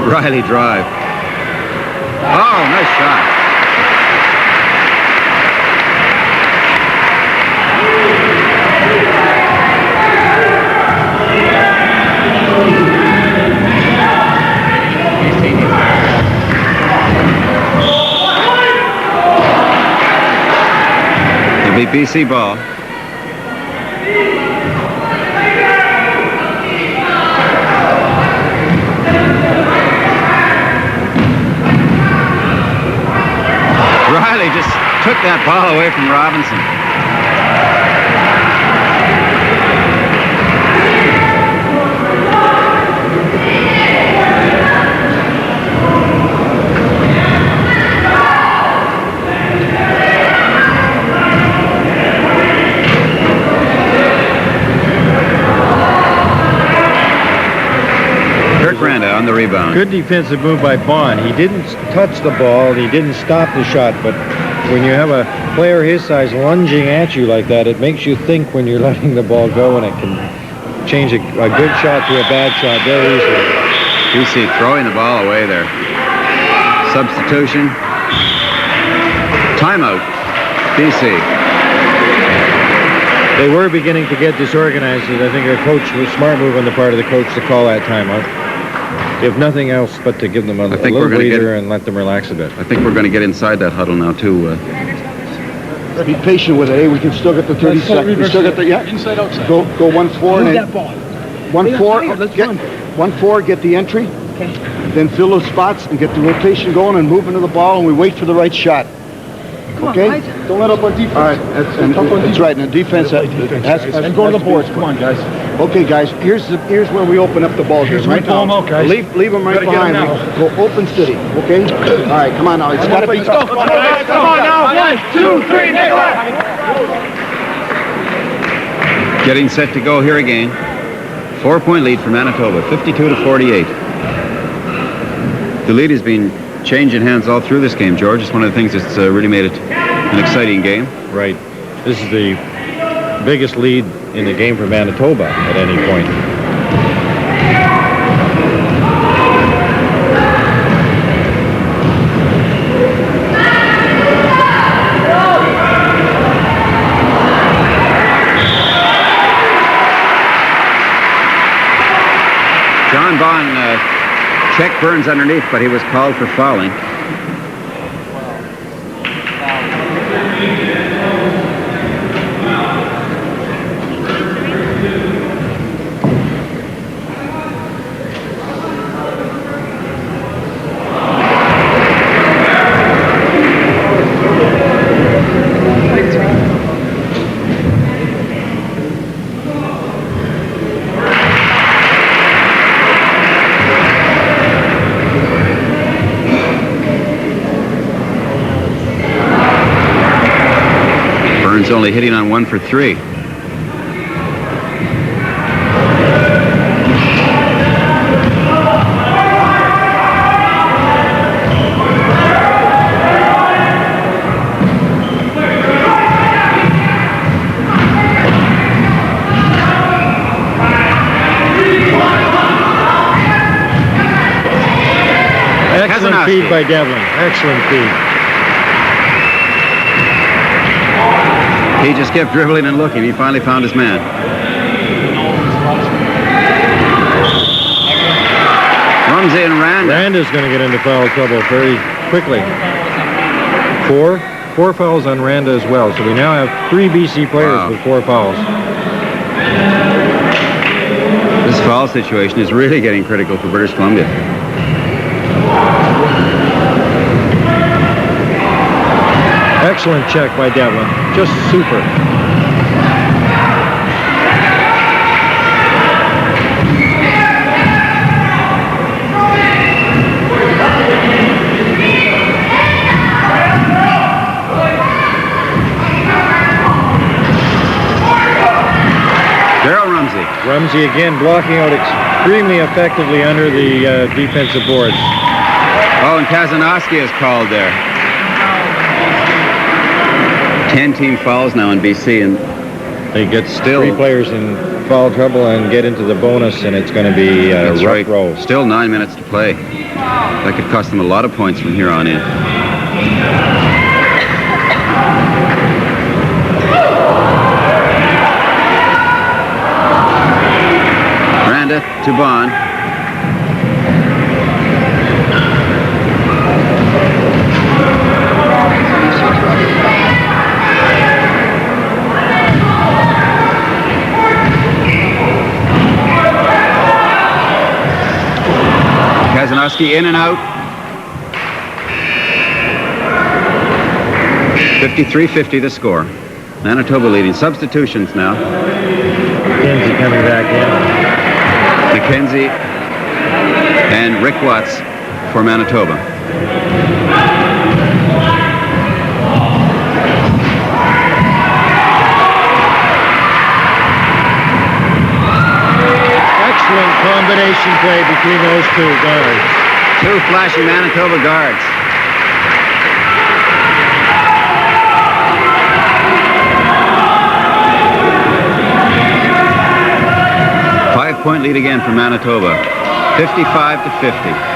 Riley drive. Oh, nice shot. It'll be BC ball. Riley just took that ball away from Robinson. the rebound. Good defensive move by Bond. He didn't touch the ball. He didn't stop the shot. But when you have a player his size lunging at you like that, it makes you think when you're letting the ball go, and it can change a good shot to a bad shot very easily. BC throwing the ball away there. Substitution. Timeout. BC. They were beginning to get disorganized, and I think our coach was smart move on the part of the coach to call that timeout. If nothing else, but to give them a little breather and let them relax a bit. I think we're going to get inside that huddle now, too. Be patient with it. Hey, we can still get the 30 seconds. We still get the, yeah. Inside, outside. Go 1-4. Move that ball. 1-4. Let's Get run. 1-4. Get the entry. Okay. Then fill those spots and get the rotation going and move into the ball, and we wait for the right shot. Come Okay? on, guys. Don't let up on defense. All right. That's right. And the defense has And go to the boards. Come on, guys. Okay, guys. Here's where we open up the ball game. Right now. guys. Leave them right behind. Go open city. Okay. All right. Come on now. It's got to be. Come on now. 1, 2, 3, Nicolett. Getting set to go here again. 4-point lead for Manitoba, 52-48. The lead has been changing hands all through this game, George. It's one of the things that's really made it an exciting game. Right. This is the biggest lead in the game for Manitoba at any point. John Bond checked Burns underneath, but he was called for fouling. Burns only hitting on 1 for 3. Excellent feed by Devlin. Excellent feed. He just kept dribbling and looking. He finally found his man. Rumsey and Rand. Randa's going to get into foul trouble very quickly. Four fouls on Randa as well. So we now have 3 BC players with 4 fouls. This foul situation is really getting critical for British Columbia. Excellent check by Devlin. Just super. Rumsey again blocking out extremely effectively under the defensive boards. Oh, and Kazanowski is called there. 10 team fouls now in BC, and they get 3 players in foul trouble and get into the bonus, and it's going to be a rough row. Still 9 minutes to play. That could cost them a lot of points from here on in. Randa to Bond. Kazanowski in and out. 53-50 the score. Manitoba leading. Substitutions now. McKenzie coming back in. McKenzie and Rick Watts for Manitoba. Excellent combination combination play between those two guards. Two flashy Manitoba guards. Five-point lead again for Manitoba. 55-50.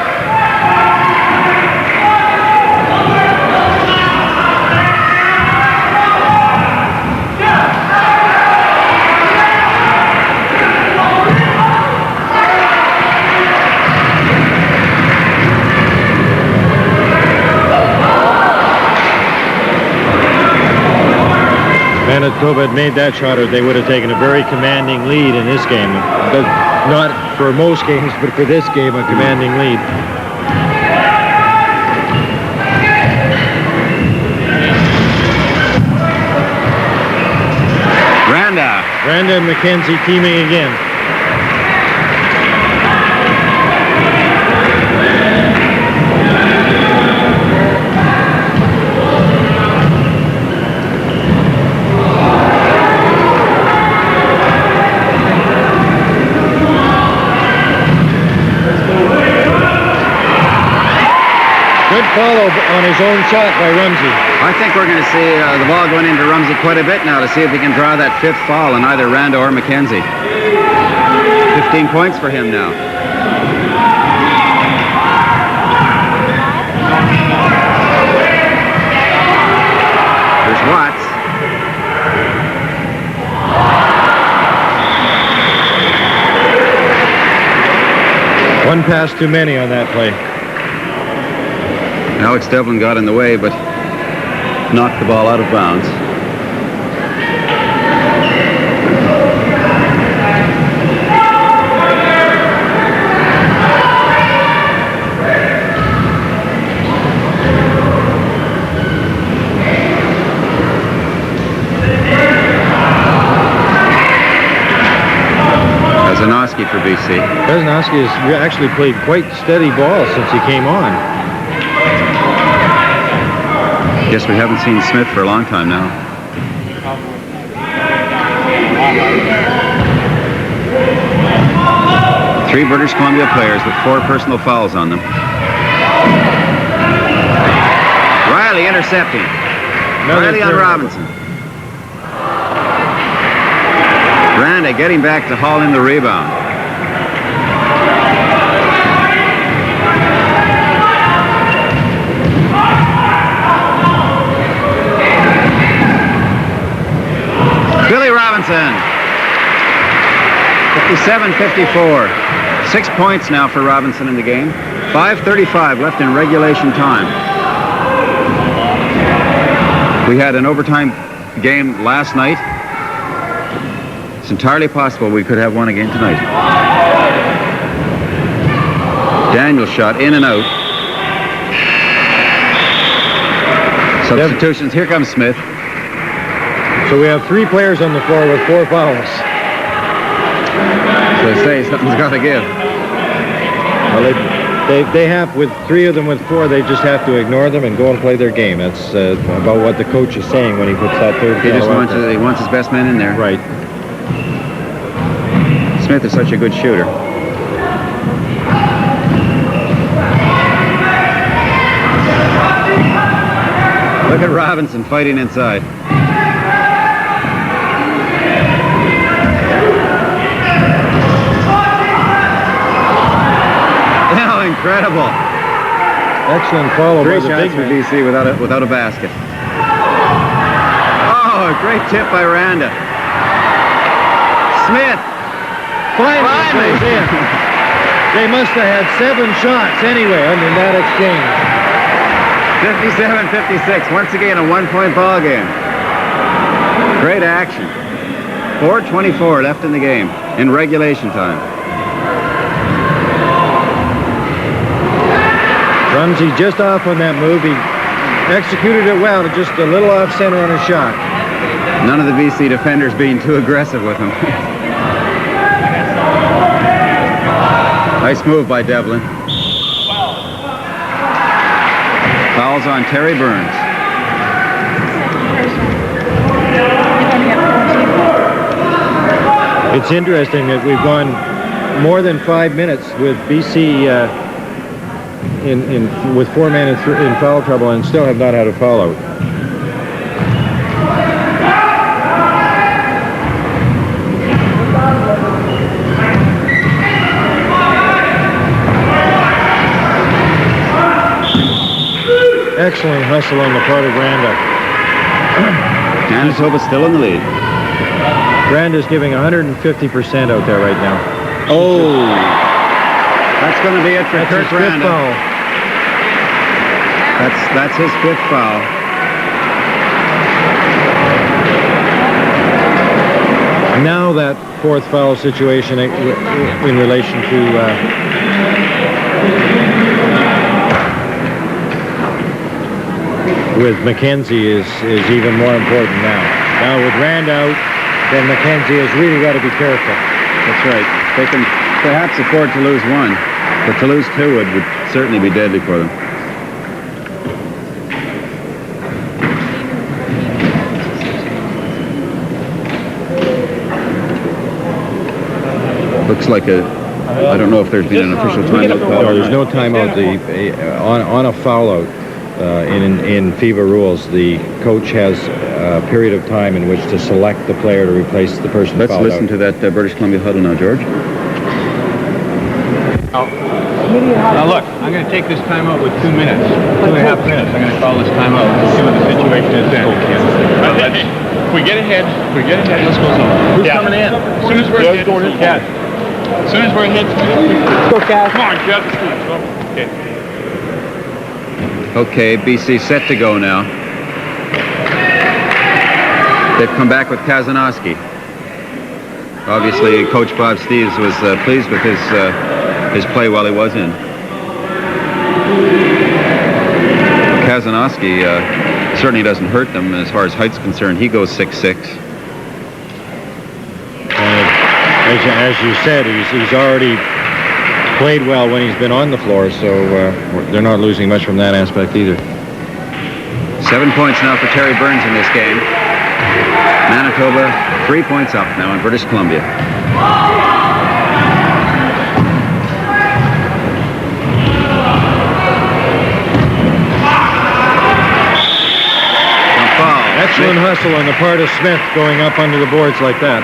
Manitoba had made that shot, or they would have taken a very commanding lead in this game. But not for most games, but for this game, a commanding lead. Randa and McKenzie teaming again. Follow on his own shot by Rumsey. I think we're going to see the ball going into Rumsey quite a bit now to see if he can draw that fifth foul on either Randa or McKenzie. 15 points for him now. There's Watts. One pass too many on that play. Alex Devlin got in the way, but knocked the ball out of bounds. Kazanowski for BC. Kazanowski has actually played quite steady ball since he came on. Guess we haven't seen Smith for a long time now. Three British Columbia players with 4 personal fouls on them. Riley intercepting. Riley on Robinson. Randa getting back to haul in the rebound. Billy Robinson. 57-54. 6 points now for Robinson in the game. 5:35 left in regulation time. We had an overtime game last night. It's entirely possible we could have one again tonight. Daniel's shot in and out. Substitutions. Here comes Smith. So we have 3 players on the floor with 4 fouls. So they say something's got to give. Well, they have, with 3 of them with 4, they just have to ignore them and go and play their game. That's about what the coach is saying when he puts that third He foul just out there. he wants his best men in there. Right. Smith is such a good shooter. Look at Robinson fighting inside. Incredible. Excellent follow by 3 the shots big for man. BC without a basket. Oh, a great tip by Randa. Smith. Finally goes in. They must have had 7 shots anyway in that exchange. 57-56. Once again, a 1-point ball game. Great action. 4:24 left in the game in regulation time. Rumsey just off on that move. He executed it well, just a little off center on his shot. None of the BC defenders being too aggressive with him. Nice move by Devlin. Fouls on Terry Burns. It's interesting that we've gone more than 5 minutes with BC with 4 men in foul trouble and still have not had a foul out. Excellent hustle on the part of Granda. Manitoba still in the lead. Granda's giving 150% out there right now. Oh, that's going to be it for That's Kurt his fifth Granda. foul. That's his 5th foul. Now that 4th foul situation in relation to with McKenzie is even more important now. Now with Rand out, then McKenzie has really got to be careful. That's right. They can perhaps afford to lose 1, but to lose 2 would certainly be deadly for them. Looks like I don't know if there's been an official timeout call. No, there's no timeout. On a foul out in FIBA rules, the coach has a period of time in which to select the player to replace the person Let's fouled listen out. to that British Columbia huddle now, George. Now look, I'm going to take this timeout with 2 minutes, 2.5 minutes. I'm going to call this timeout and see what the situation is then. If we get ahead, let's go zone. Who's coming in? As soon as we're ahead, Kaz. As soon as we're ahead, let's go, Kaz. Come on, Kaz. Okay. Okay, BC set to go now. They've come back with Kazanowski. Obviously, Coach Bob Steves was pleased with his play while he was in. Kazanowski certainly doesn't hurt them as far as height's concerned. He goes 6'6". As you said, he's already played well when he's been on the floor, so they're not losing much from that aspect either. 7 points now for Terry Burns in this game. Manitoba 3 points up now in British Columbia. Excellent hustle on the part of Smith going up under the boards like that.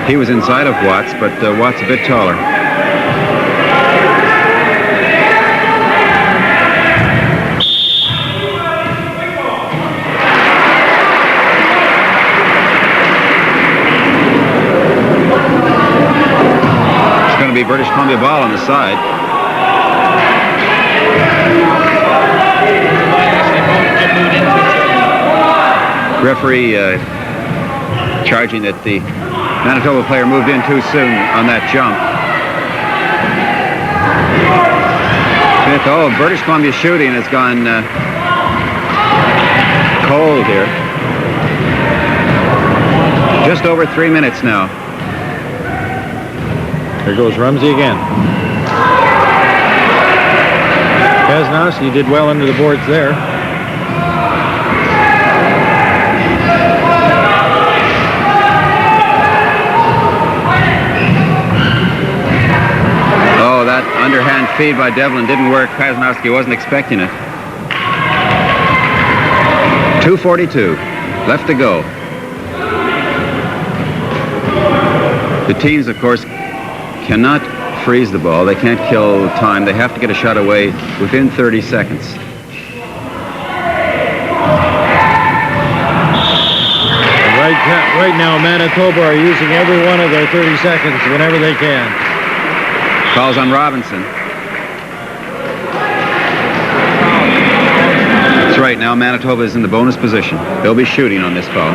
He was inside of Watts, but Watts a bit taller. It's going to be British Columbia ball on the side. Referee charging that the Manitoba player moved in too soon on that jump. Oh, British Columbia shooting has gone cold here. Just over 3 minutes now. There goes Rumsey again. Kazanowski did well under the boards there. Underhand feed by Devlin didn't work. Kazanowski wasn't expecting it. 2:42 left to go. The teams, of course, cannot freeze the ball. They can't kill time. They have to get a shot away within 30 seconds. Right now, Manitoba are using every one of their 30 seconds whenever they can. Fouls on Robinson. That's right. Now Manitoba is in the bonus position. They'll be shooting on this foul.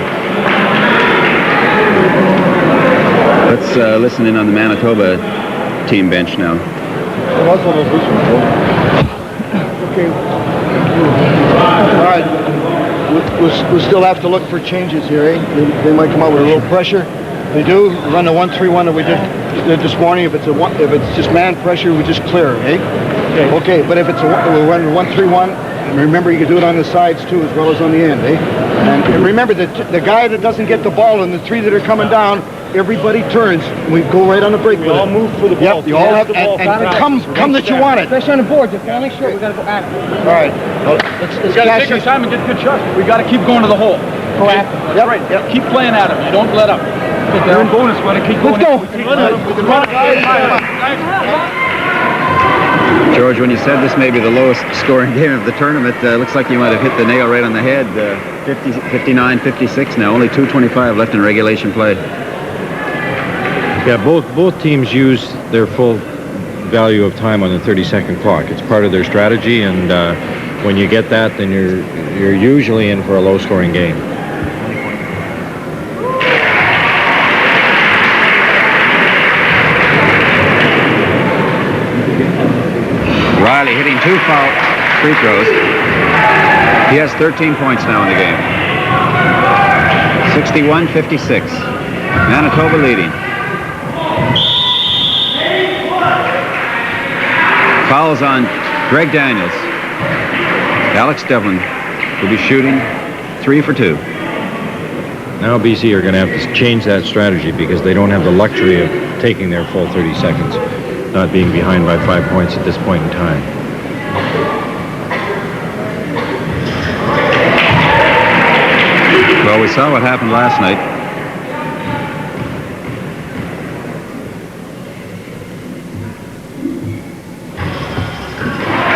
Let's listen in on the Manitoba team bench now. Okay. All right. We'll still have to look for changes here, eh? They might come out with a little pressure. They do run the 1-3-1 that we did this morning. If it's just man pressure, we just clear, eh? Okay. But if it's we'll run 1-3-1, remember you can do it on the sides too as well as on the end, eh? And remember that the guy that doesn't get the ball and the three that are coming down everybody turns. We go right on the break with it. all move for the ball. Yep, you all have, and come that you want it. Especially on the board, just gotta make sure we gotta go at it. All right. We got to take our time and get good shots. We got to keep going to the hole. Go after. That's right. Keep playing at him. You don't let up. They're in bonus. We got to keep going. George, when you said this may be the lowest scoring game of the tournament, looks like you might have hit the nail right on the head. 59, 56 now. Only 2:25 left in regulation play. Yeah, both teams use their full value of time on the 30-second clock. It's part of their strategy, and when you get that, then you're usually in for a low-scoring game. Riley hitting 2 foul free throws. He has 13 points now in the game. 61-56. Manitoba leading. Fouls on Greg Daniels. Alex Devlin will be shooting 3 for 2. Now BC are going to have to change that strategy because they don't have the luxury of taking their full 30 seconds, not being behind by 5 points at this point in time. Well, we saw what happened last night.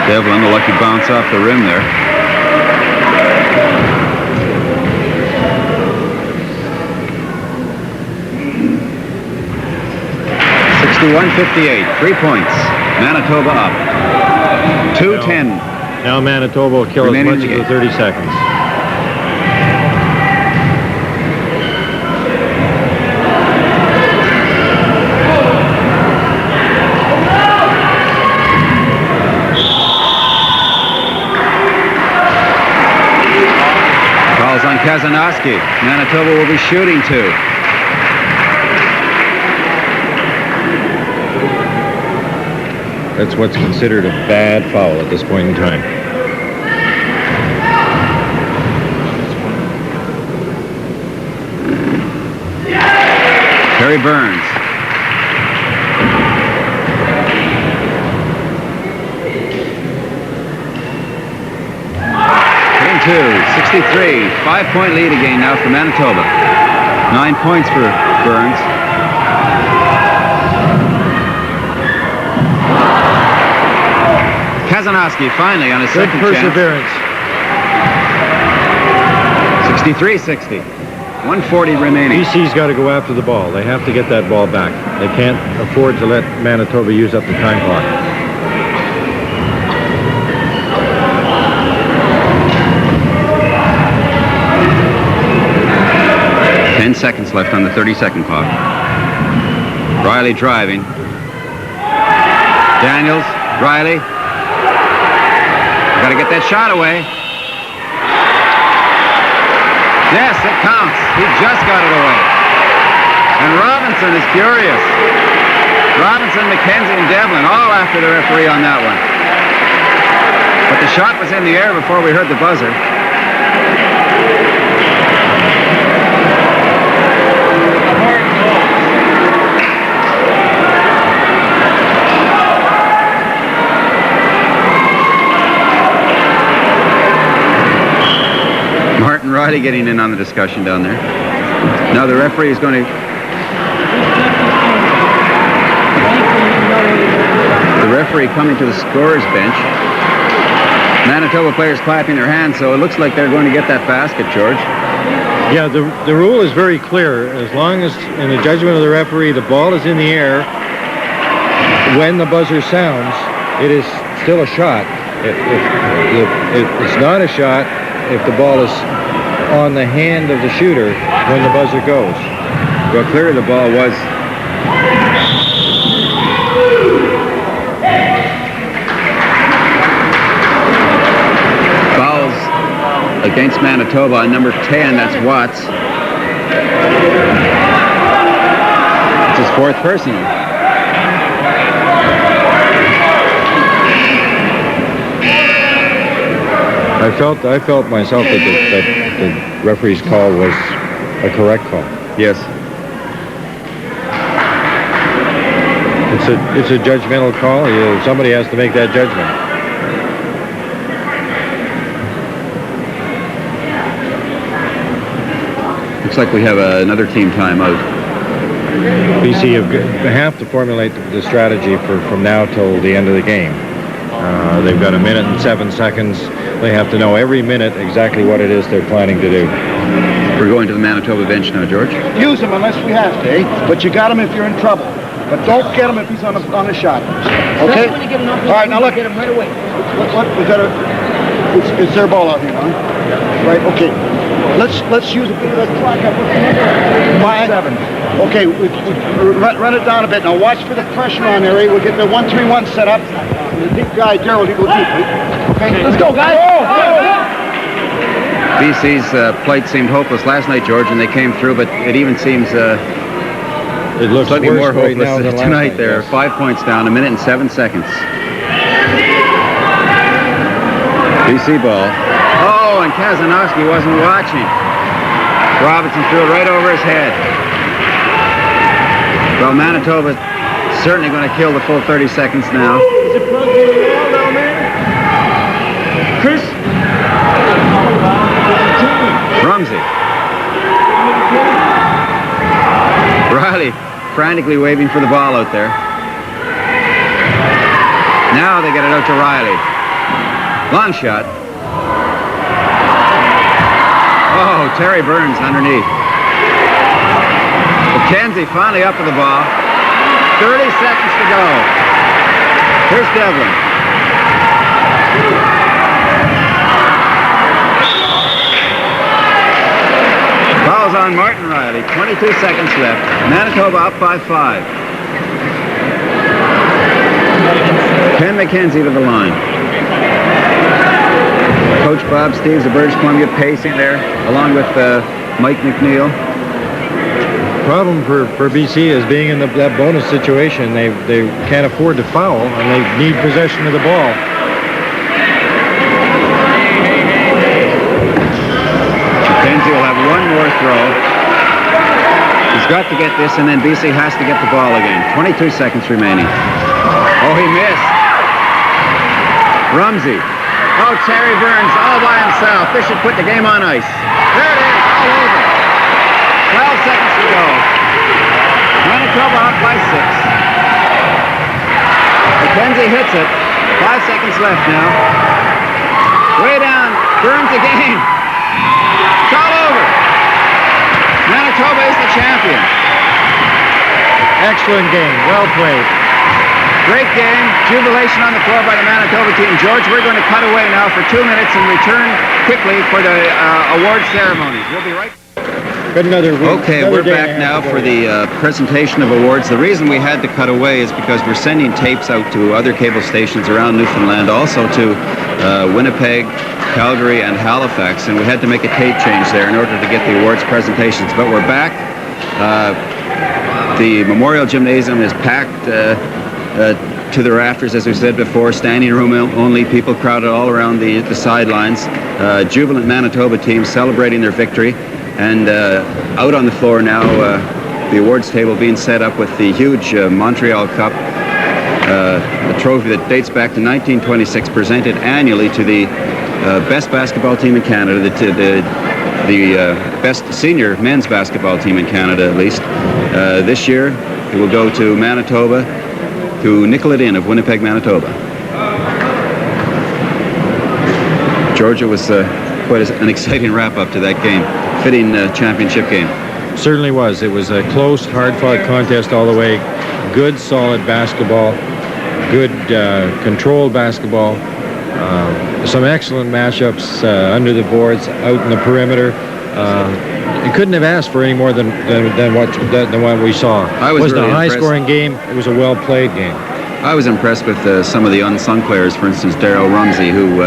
Devlin, a lucky bounce off the rim there. .58, 3 points. Manitoba up. 2:10. Now Manitoba will kill as remaining much in the as the game. 30 seconds. Calls on Kazanowski. Manitoba will be shooting 2. That's what's considered a bad foul at this point in time. Terry Burns. Hitting 2, 63. 5-point lead again now for Manitoba. 9 points for Burns. Kazanowski finally on his Good second perseverance. chance. 63-60. 140 remaining. BC's got to go after the ball. They have to get that ball back. They can't afford to let Manitoba use up the time clock. Seconds left on the 30-second clock. Riley driving. Daniels, Riley. Got to get that shot away. Yes, it counts. He just got it away. And Robinson is furious. Robinson, McKenzie, and Devlin all after the referee on that one. But the shot was in the air before we heard the buzzer. Riley getting in on the discussion down there. Now the referee is going to... The referee coming to the scorer's bench. Manitoba players clapping their hands, so it looks like they're going to get that basket, George. Yeah, the rule is very clear. As long as, in the judgment of the referee, the ball is in the air, when the buzzer sounds, it is still a shot. It's not a shot if the ball is on the hand of the shooter when the buzzer goes. Well, clearly the ball was. Fouls against Manitoba on number 10, that's Watts. It's his 4th personal. I felt myself that the referee's call was a correct call. Yes. It's a judgmental call. Somebody has to make that judgment. Looks like we have another team timeout. BC have to formulate the strategy from now till the end of the game. They've got 1 minute and 7 seconds. They have to know every minute exactly what it is they're planning to do. We're going to the Manitoba bench now, George. Use him unless we have to, eh? But you got him if you're in trouble. But don't get him if he's on a shot. Okay? All right, now look. Get him right away. What? We got it's their ball out here, huh? Right, okay. Let's use a bit of that clock up. 5-7. Okay, run it down a bit. Now watch for the pressure on there, eh? We'll get the 1-3-1 set up. The big guy, Darryl, you go deep, eh? Okay, let's go, guys. BC's plight seemed hopeless last night, George, and they came through, but it even seems It looks slightly worse more right hopeless now than last tonight. night, They're yes. 5 points down, 1 minute and 7 seconds. BC ball. Oh, and Kazanowski wasn't watching. Robinson threw it right over his head. Well, Manitoba's certainly going to kill the full 30 seconds now. Is it plugged in the wall down there? Chris? Rumsey. Riley frantically waving for the ball out there. Now they get it out to Riley. Long shot. Oh, Terry Burns underneath. McKenzie finally up with the ball. 30 seconds to go. Here's Devlin. Foul's on Martin Riley. 22 seconds left. Manitoba up by 5. Ken McKenzie to the line. Coach Bob Steves of British Columbia pacing there, along with Mike McNeil. Problem for BC is being in that bonus situation. They can't afford to foul, and they need possession of the ball. McKenzie will have one more throw. He's got to get this, and then BC has to get the ball again. 22 seconds remaining. Oh, he missed. Rumsey. Oh, Terry Burns all by himself. This should put the game on ice. There it is, all over. 12 seconds to go. Manitoba up by 6. McKenzie hits it. 5 seconds left now. Way down. Burns again. It's all over. Manitoba is the champion. Excellent game. Well played. Great game. Jubilation on the floor by the Manitoba team. George, we're going to cut away now for 2 minutes and return quickly for the award ceremonies. We'll be right back. Okay, we're back now for the presentation of awards. The reason we had to cut away is because we're sending tapes out to other cable stations around Newfoundland, also to Winnipeg, Calgary, and Halifax, and we had to make a tape change there in order to get the awards presentations. But we're back. The Memorial Gymnasium is packed to the rafters, as we said before, standing room only, people crowded all around the sidelines. Jubilant Manitoba team celebrating their victory. And out on the floor now, the awards table being set up with the huge Montreal Cup, a trophy that dates back to 1926, presented annually to the best basketball team in Canada, the best senior men's basketball team in Canada, at least. This year, it will go to Manitoba, to Nicolett Inn of Winnipeg, Manitoba. Georgia was quite an exciting wrap-up to that game. Fitting championship game. Certainly was. It was a close, hard-fought contest all the way. Good, solid basketball. Good, controlled basketball. Some excellent matchups under the boards, out in the perimeter. You couldn't have asked for any more than what we saw. It wasn't a high-scoring game. It was a well-played game. I was impressed with some of the unsung players. For instance, Darryl Rumsey, who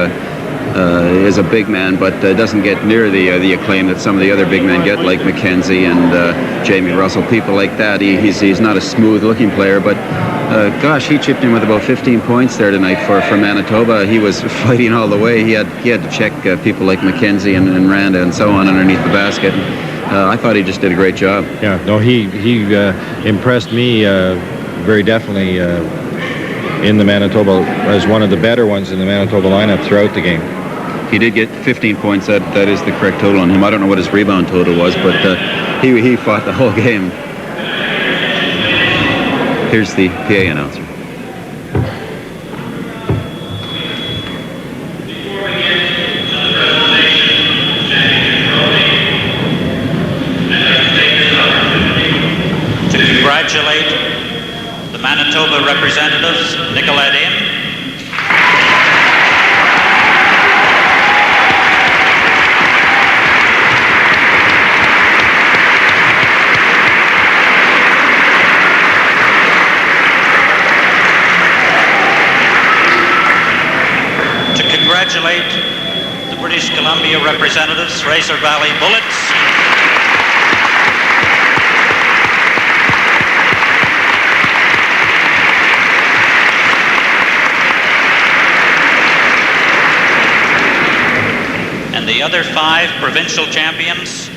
is a big man, but doesn't get near the acclaim that some of the other big men get, like McKenzie and Jamie Russell, people like that. He's not a smooth-looking player, but gosh, he chipped in with about 15 points there tonight for Manitoba. He was fighting all the way. He had to check people like McKenzie and Randa and so on underneath the basket. I thought he just did a great job. Yeah, no, he impressed me very definitely in the Manitoba, as one of the better ones in the Manitoba lineup throughout the game. He did get 15 points. That is the correct total on him. I don't know what his rebound total was, but he fought the whole game. Here's the PA announcer. To congratulate the Manitoba representatives, Nicolett in. To congratulate the British Columbia representatives, Fraser Valley Bullets. The other 5 provincial champions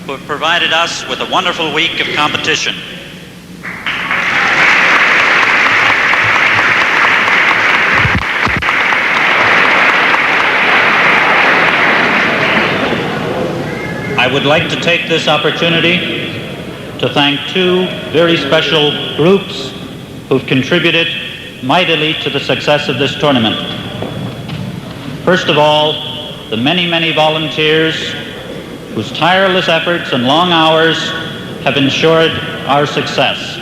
who have provided us with a wonderful week of competition. I would like to take this opportunity to thank 2 very special groups who've contributed mightily to the success of this tournament. First of all, the many, many volunteers whose tireless efforts and long hours have ensured our success.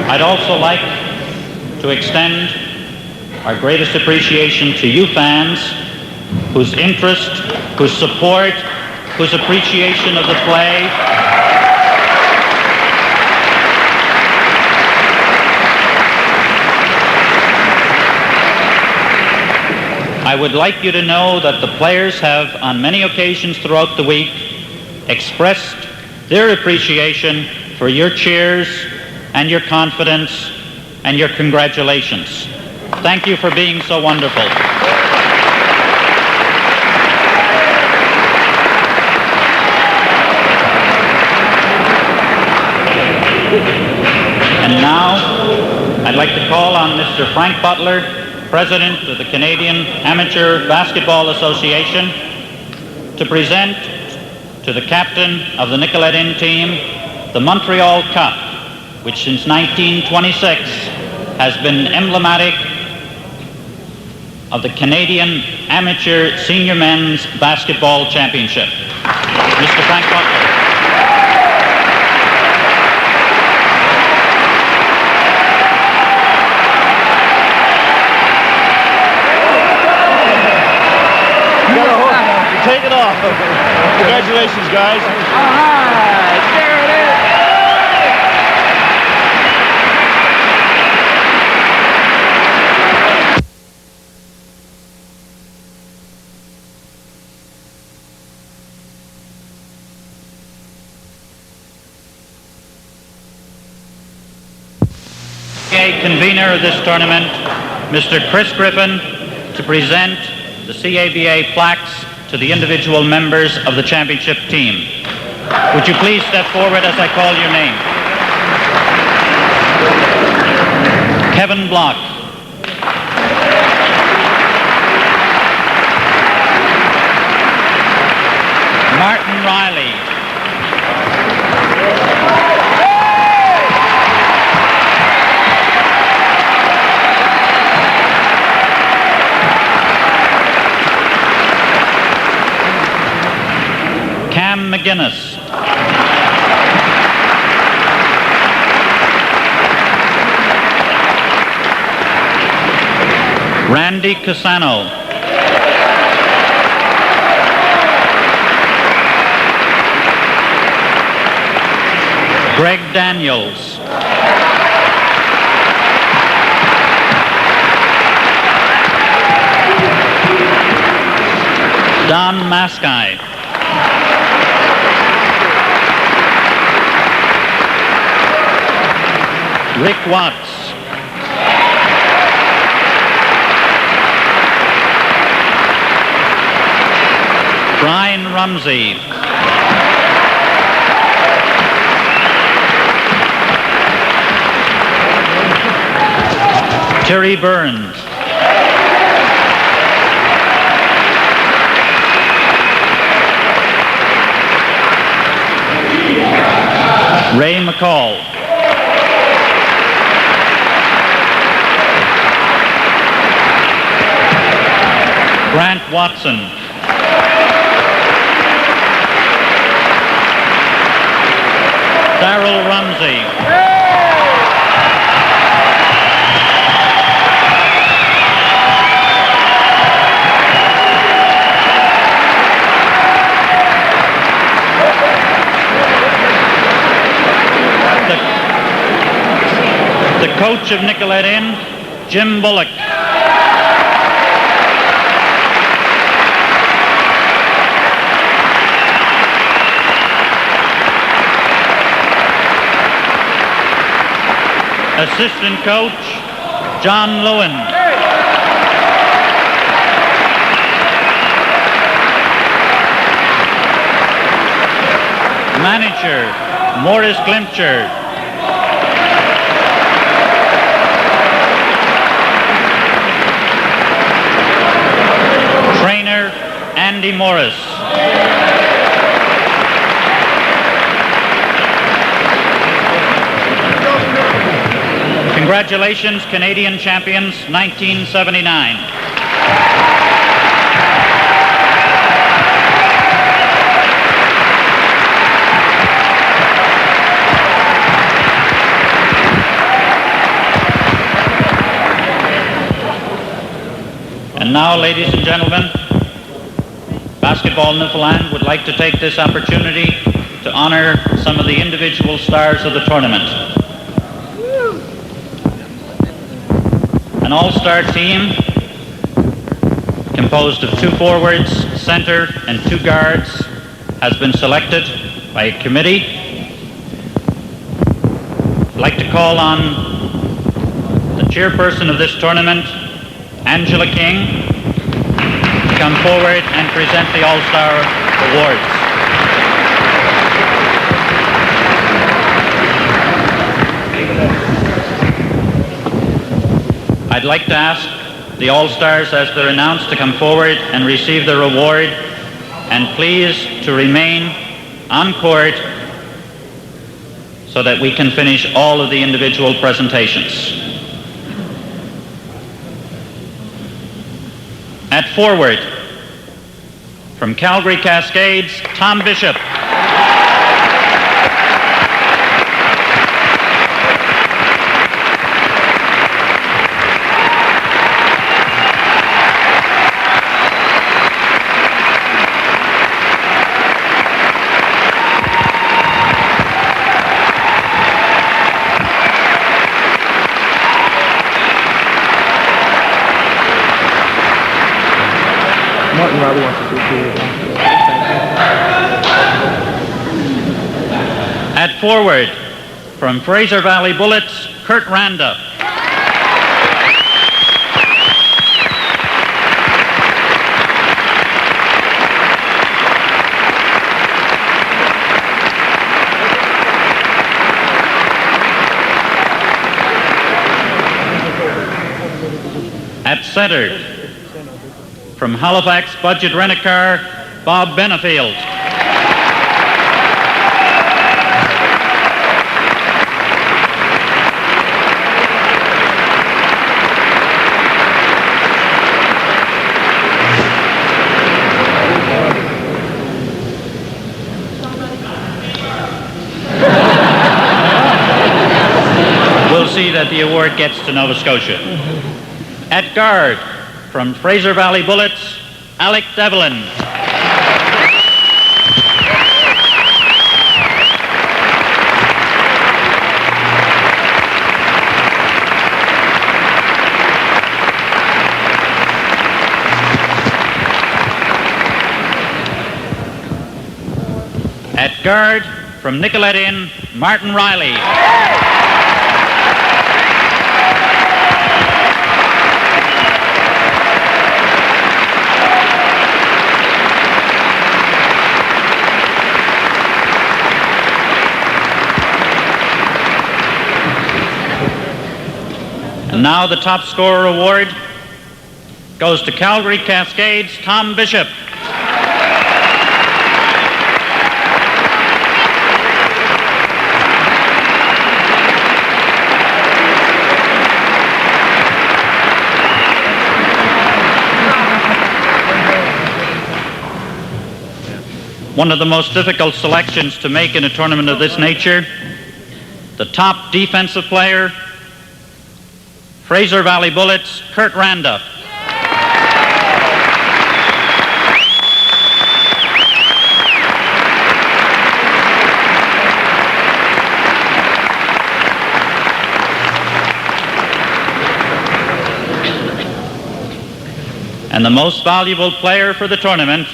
I'd also like to extend our greatest appreciation to you fans, whose interest, whose support, whose appreciation of the play I would like you to know that the players have, on many occasions throughout the week, expressed their appreciation for your cheers and your confidence and your congratulations. Thank you for being so wonderful. And now, I'd like to call on Mr. Frank Butler, President of the Canadian Amateur Basketball Association, to present to the captain of the Nicolett Inn team the Montreal Cup, which since 1926 has been emblematic of the Canadian Amateur Senior Men's Basketball Championship. Mr. Frank Butler. Take it off. Congratulations, guys. All right, there it is. Convener of this tournament, Mr. Chris Griffin, to present the CABA plaques to the individual members of the championship team. Would you please step forward as I call your name? Kevin Block. Martin Riley. Cam McGuinness. Randy Cassano. Greg Daniels. Don Maskey. Rick Watts. Rumsey. Terry Burns. Ray McCall. Grant Watson. Darrell Rumsey. The coach of Nicolett Inn, Jim Bullock. Assistant coach, John Lewin. Manager, Morris Glimcher. Trainer, Andy Morris. Congratulations, Canadian champions, 1979. And now, ladies and gentlemen, Basketball Newfoundland would like to take this opportunity to honor some of the individual stars of the tournament. An all-star team composed of 2 forwards, center, and 2 guards has been selected by a committee. I'd like to call on the chairperson of this tournament, Angela King, to come forward and present the All-Star Awards. I'd like to ask the All-Stars as they're announced to come forward and receive their award, and please to remain on court so that we can finish all of the individual presentations. At forward, from Calgary Cascades, Tom Bishop. Martin Robbie wants to see you. At forward, from Fraser Valley Bullets, Kurt Randa. At center, from Halifax Budget Rent-A-Car, Bob Benefield. We'll see that the award gets to Nova Scotia. At guard, from Fraser Valley Bullets, Alec Devlin. At guard, from Nicolett Inn, Martin Riley. now the top scorer award goes to Calgary Cascades' Tom Bishop. One of the most difficult selections to make in a tournament of this nature, the top defensive player, Fraser Valley Bullets, Kurt Randa. And the most valuable player for the tournament,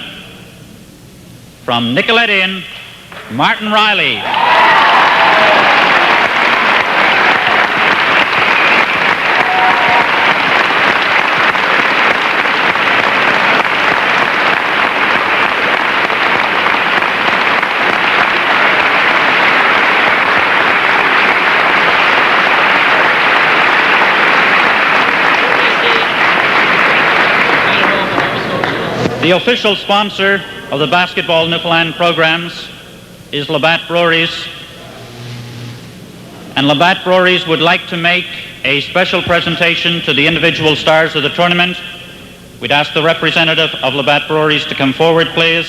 from Nicolett in, Martin Riley. The official sponsor of the Basketball Newfoundland programs is Labatt Breweries, and Labatt Breweries would like to make a special presentation to the individual stars of the tournament. We'd ask the representative of Labatt Breweries to come forward, please.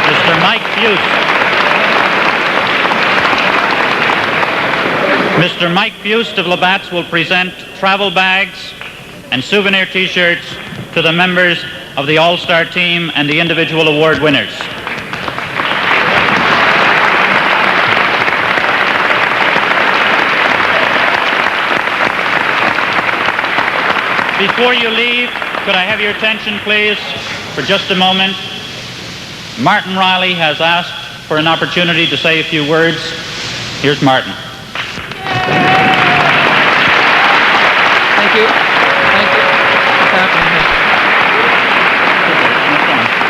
Mr. Mike Fust. Mr. Mike Fust of Labatt's will present travel bags and souvenir T-shirts to the members of the All-Star team and the individual award winners. Before you leave, could I have your attention, please, for just a moment? Martin Riley has asked for an opportunity to say a few words. Here's Martin. Thank you. Thank you. What's happening here?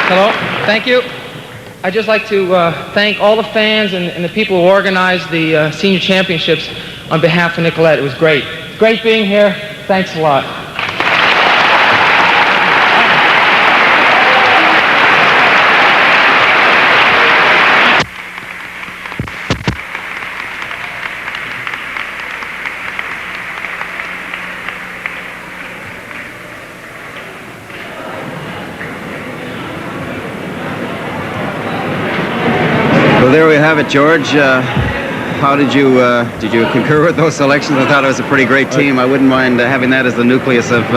Hello. Thank you. I'd just like to thank all the fans and the people who organized the senior championships on behalf of Nicolett. It was great. Great being here. Thanks a lot. Well, there we have it, George. How did you concur with those selections? I thought it was a pretty great team. I wouldn't mind having that as the nucleus of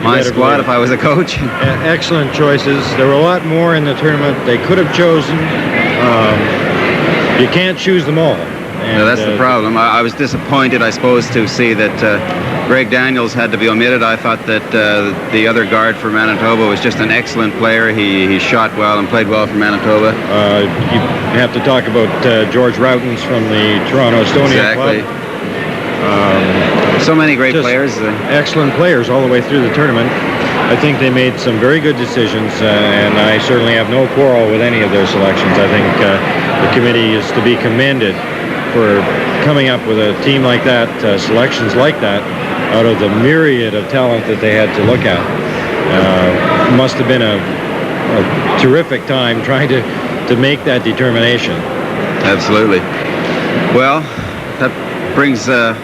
my squad if I was a coach. Excellent choices. There were a lot more in the tournament they could have chosen. You can't choose them all. And, that's the problem. I was disappointed, I suppose, to see that Greg Daniels had to be omitted. I thought that the other guard for Manitoba was just an excellent player. He shot well and played well for Manitoba. You have to talk about George Routens from the Toronto Estonia Club. So many great players. Excellent players all the way through the tournament. I think they made some very good decisions, and I certainly have no quarrel with any of their selections. I think the committee is to be commended for coming up with a team like that, selections like that, out of the myriad of talent that they had to look at. Must have been a terrific time trying to make that determination. Absolutely. Well, that brings a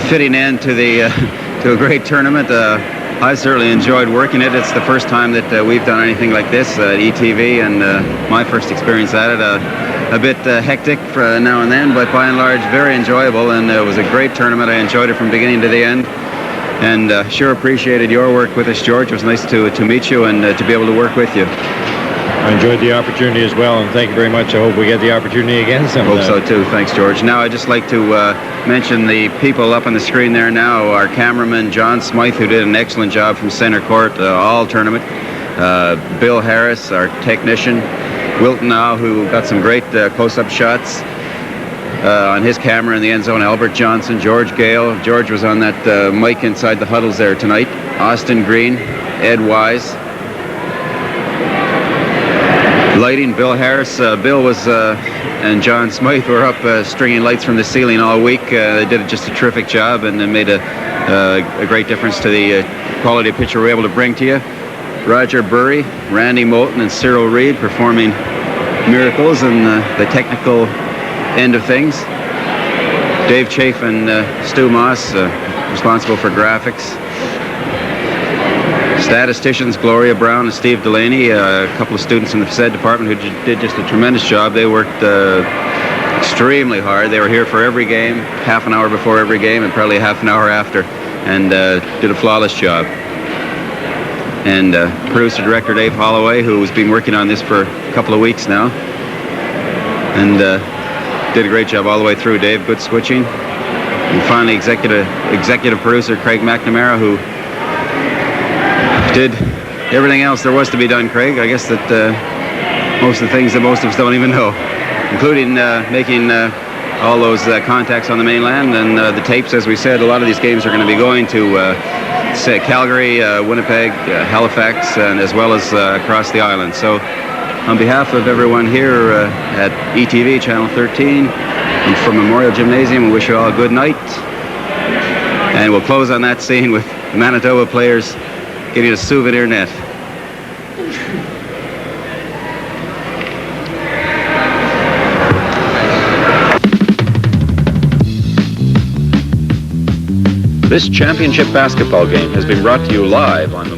fitting end to the to a great tournament. I certainly enjoyed working it. It's the first time that we've done anything like this at ETV, and my first experience at it. A bit hectic now and then, but by and large very enjoyable, and it was a great tournament. I enjoyed it from beginning to the end, and sure appreciated your work with us, George. It was nice to meet you and to be able to work with you. I enjoyed the opportunity as well, and thank you very much. I hope we get the opportunity again sometime. I hope so too. Thanks, George. Now I'd just like to mention the people up on the screen there now. Our cameraman, John Smythe, who did an excellent job from center court all tournament. Bill Harris, our technician. Wilton now, who got some great close-up shots on his camera in the end zone. Albert Johnson, George Gale. George was on that mic inside the huddles there tonight. Austin Green, Ed Wise. Lighting, Bill Harris. Bill was and John Smythe were up stringing lights from the ceiling all week. They did just a terrific job and made a great difference to the quality of picture we're able to bring to you. Roger Burry, Randy Moulton, and Cyril Reed performing miracles in the technical end of things. Dave Chafe and Stu Moss responsible for graphics. Statisticians Gloria Brown and Steve Delaney, a couple of students in the phys ed department who did just a tremendous job. They worked extremely hard. They were here for every game, half an hour before every game and probably half an hour after, and did a flawless job. And producer-director Dave Holloway, who has been working on this for a couple of weeks now, and did a great job all the way through. Dave, good switching. And finally, executive producer Craig McNamara, who did everything else there was to be done, Craig. I guess that most of the things that most of us don't even know, including making all those contacts on the mainland and the tapes. As we said, a lot of these games are going to be going to say Calgary, Winnipeg, Halifax, and as well as across the island. So on behalf of everyone here at ETV Channel 13 and from Memorial Gymnasium, we wish you all a good night. And we'll close on that scene with Manitoba players getting a souvenir net. This championship basketball game has been brought to you live on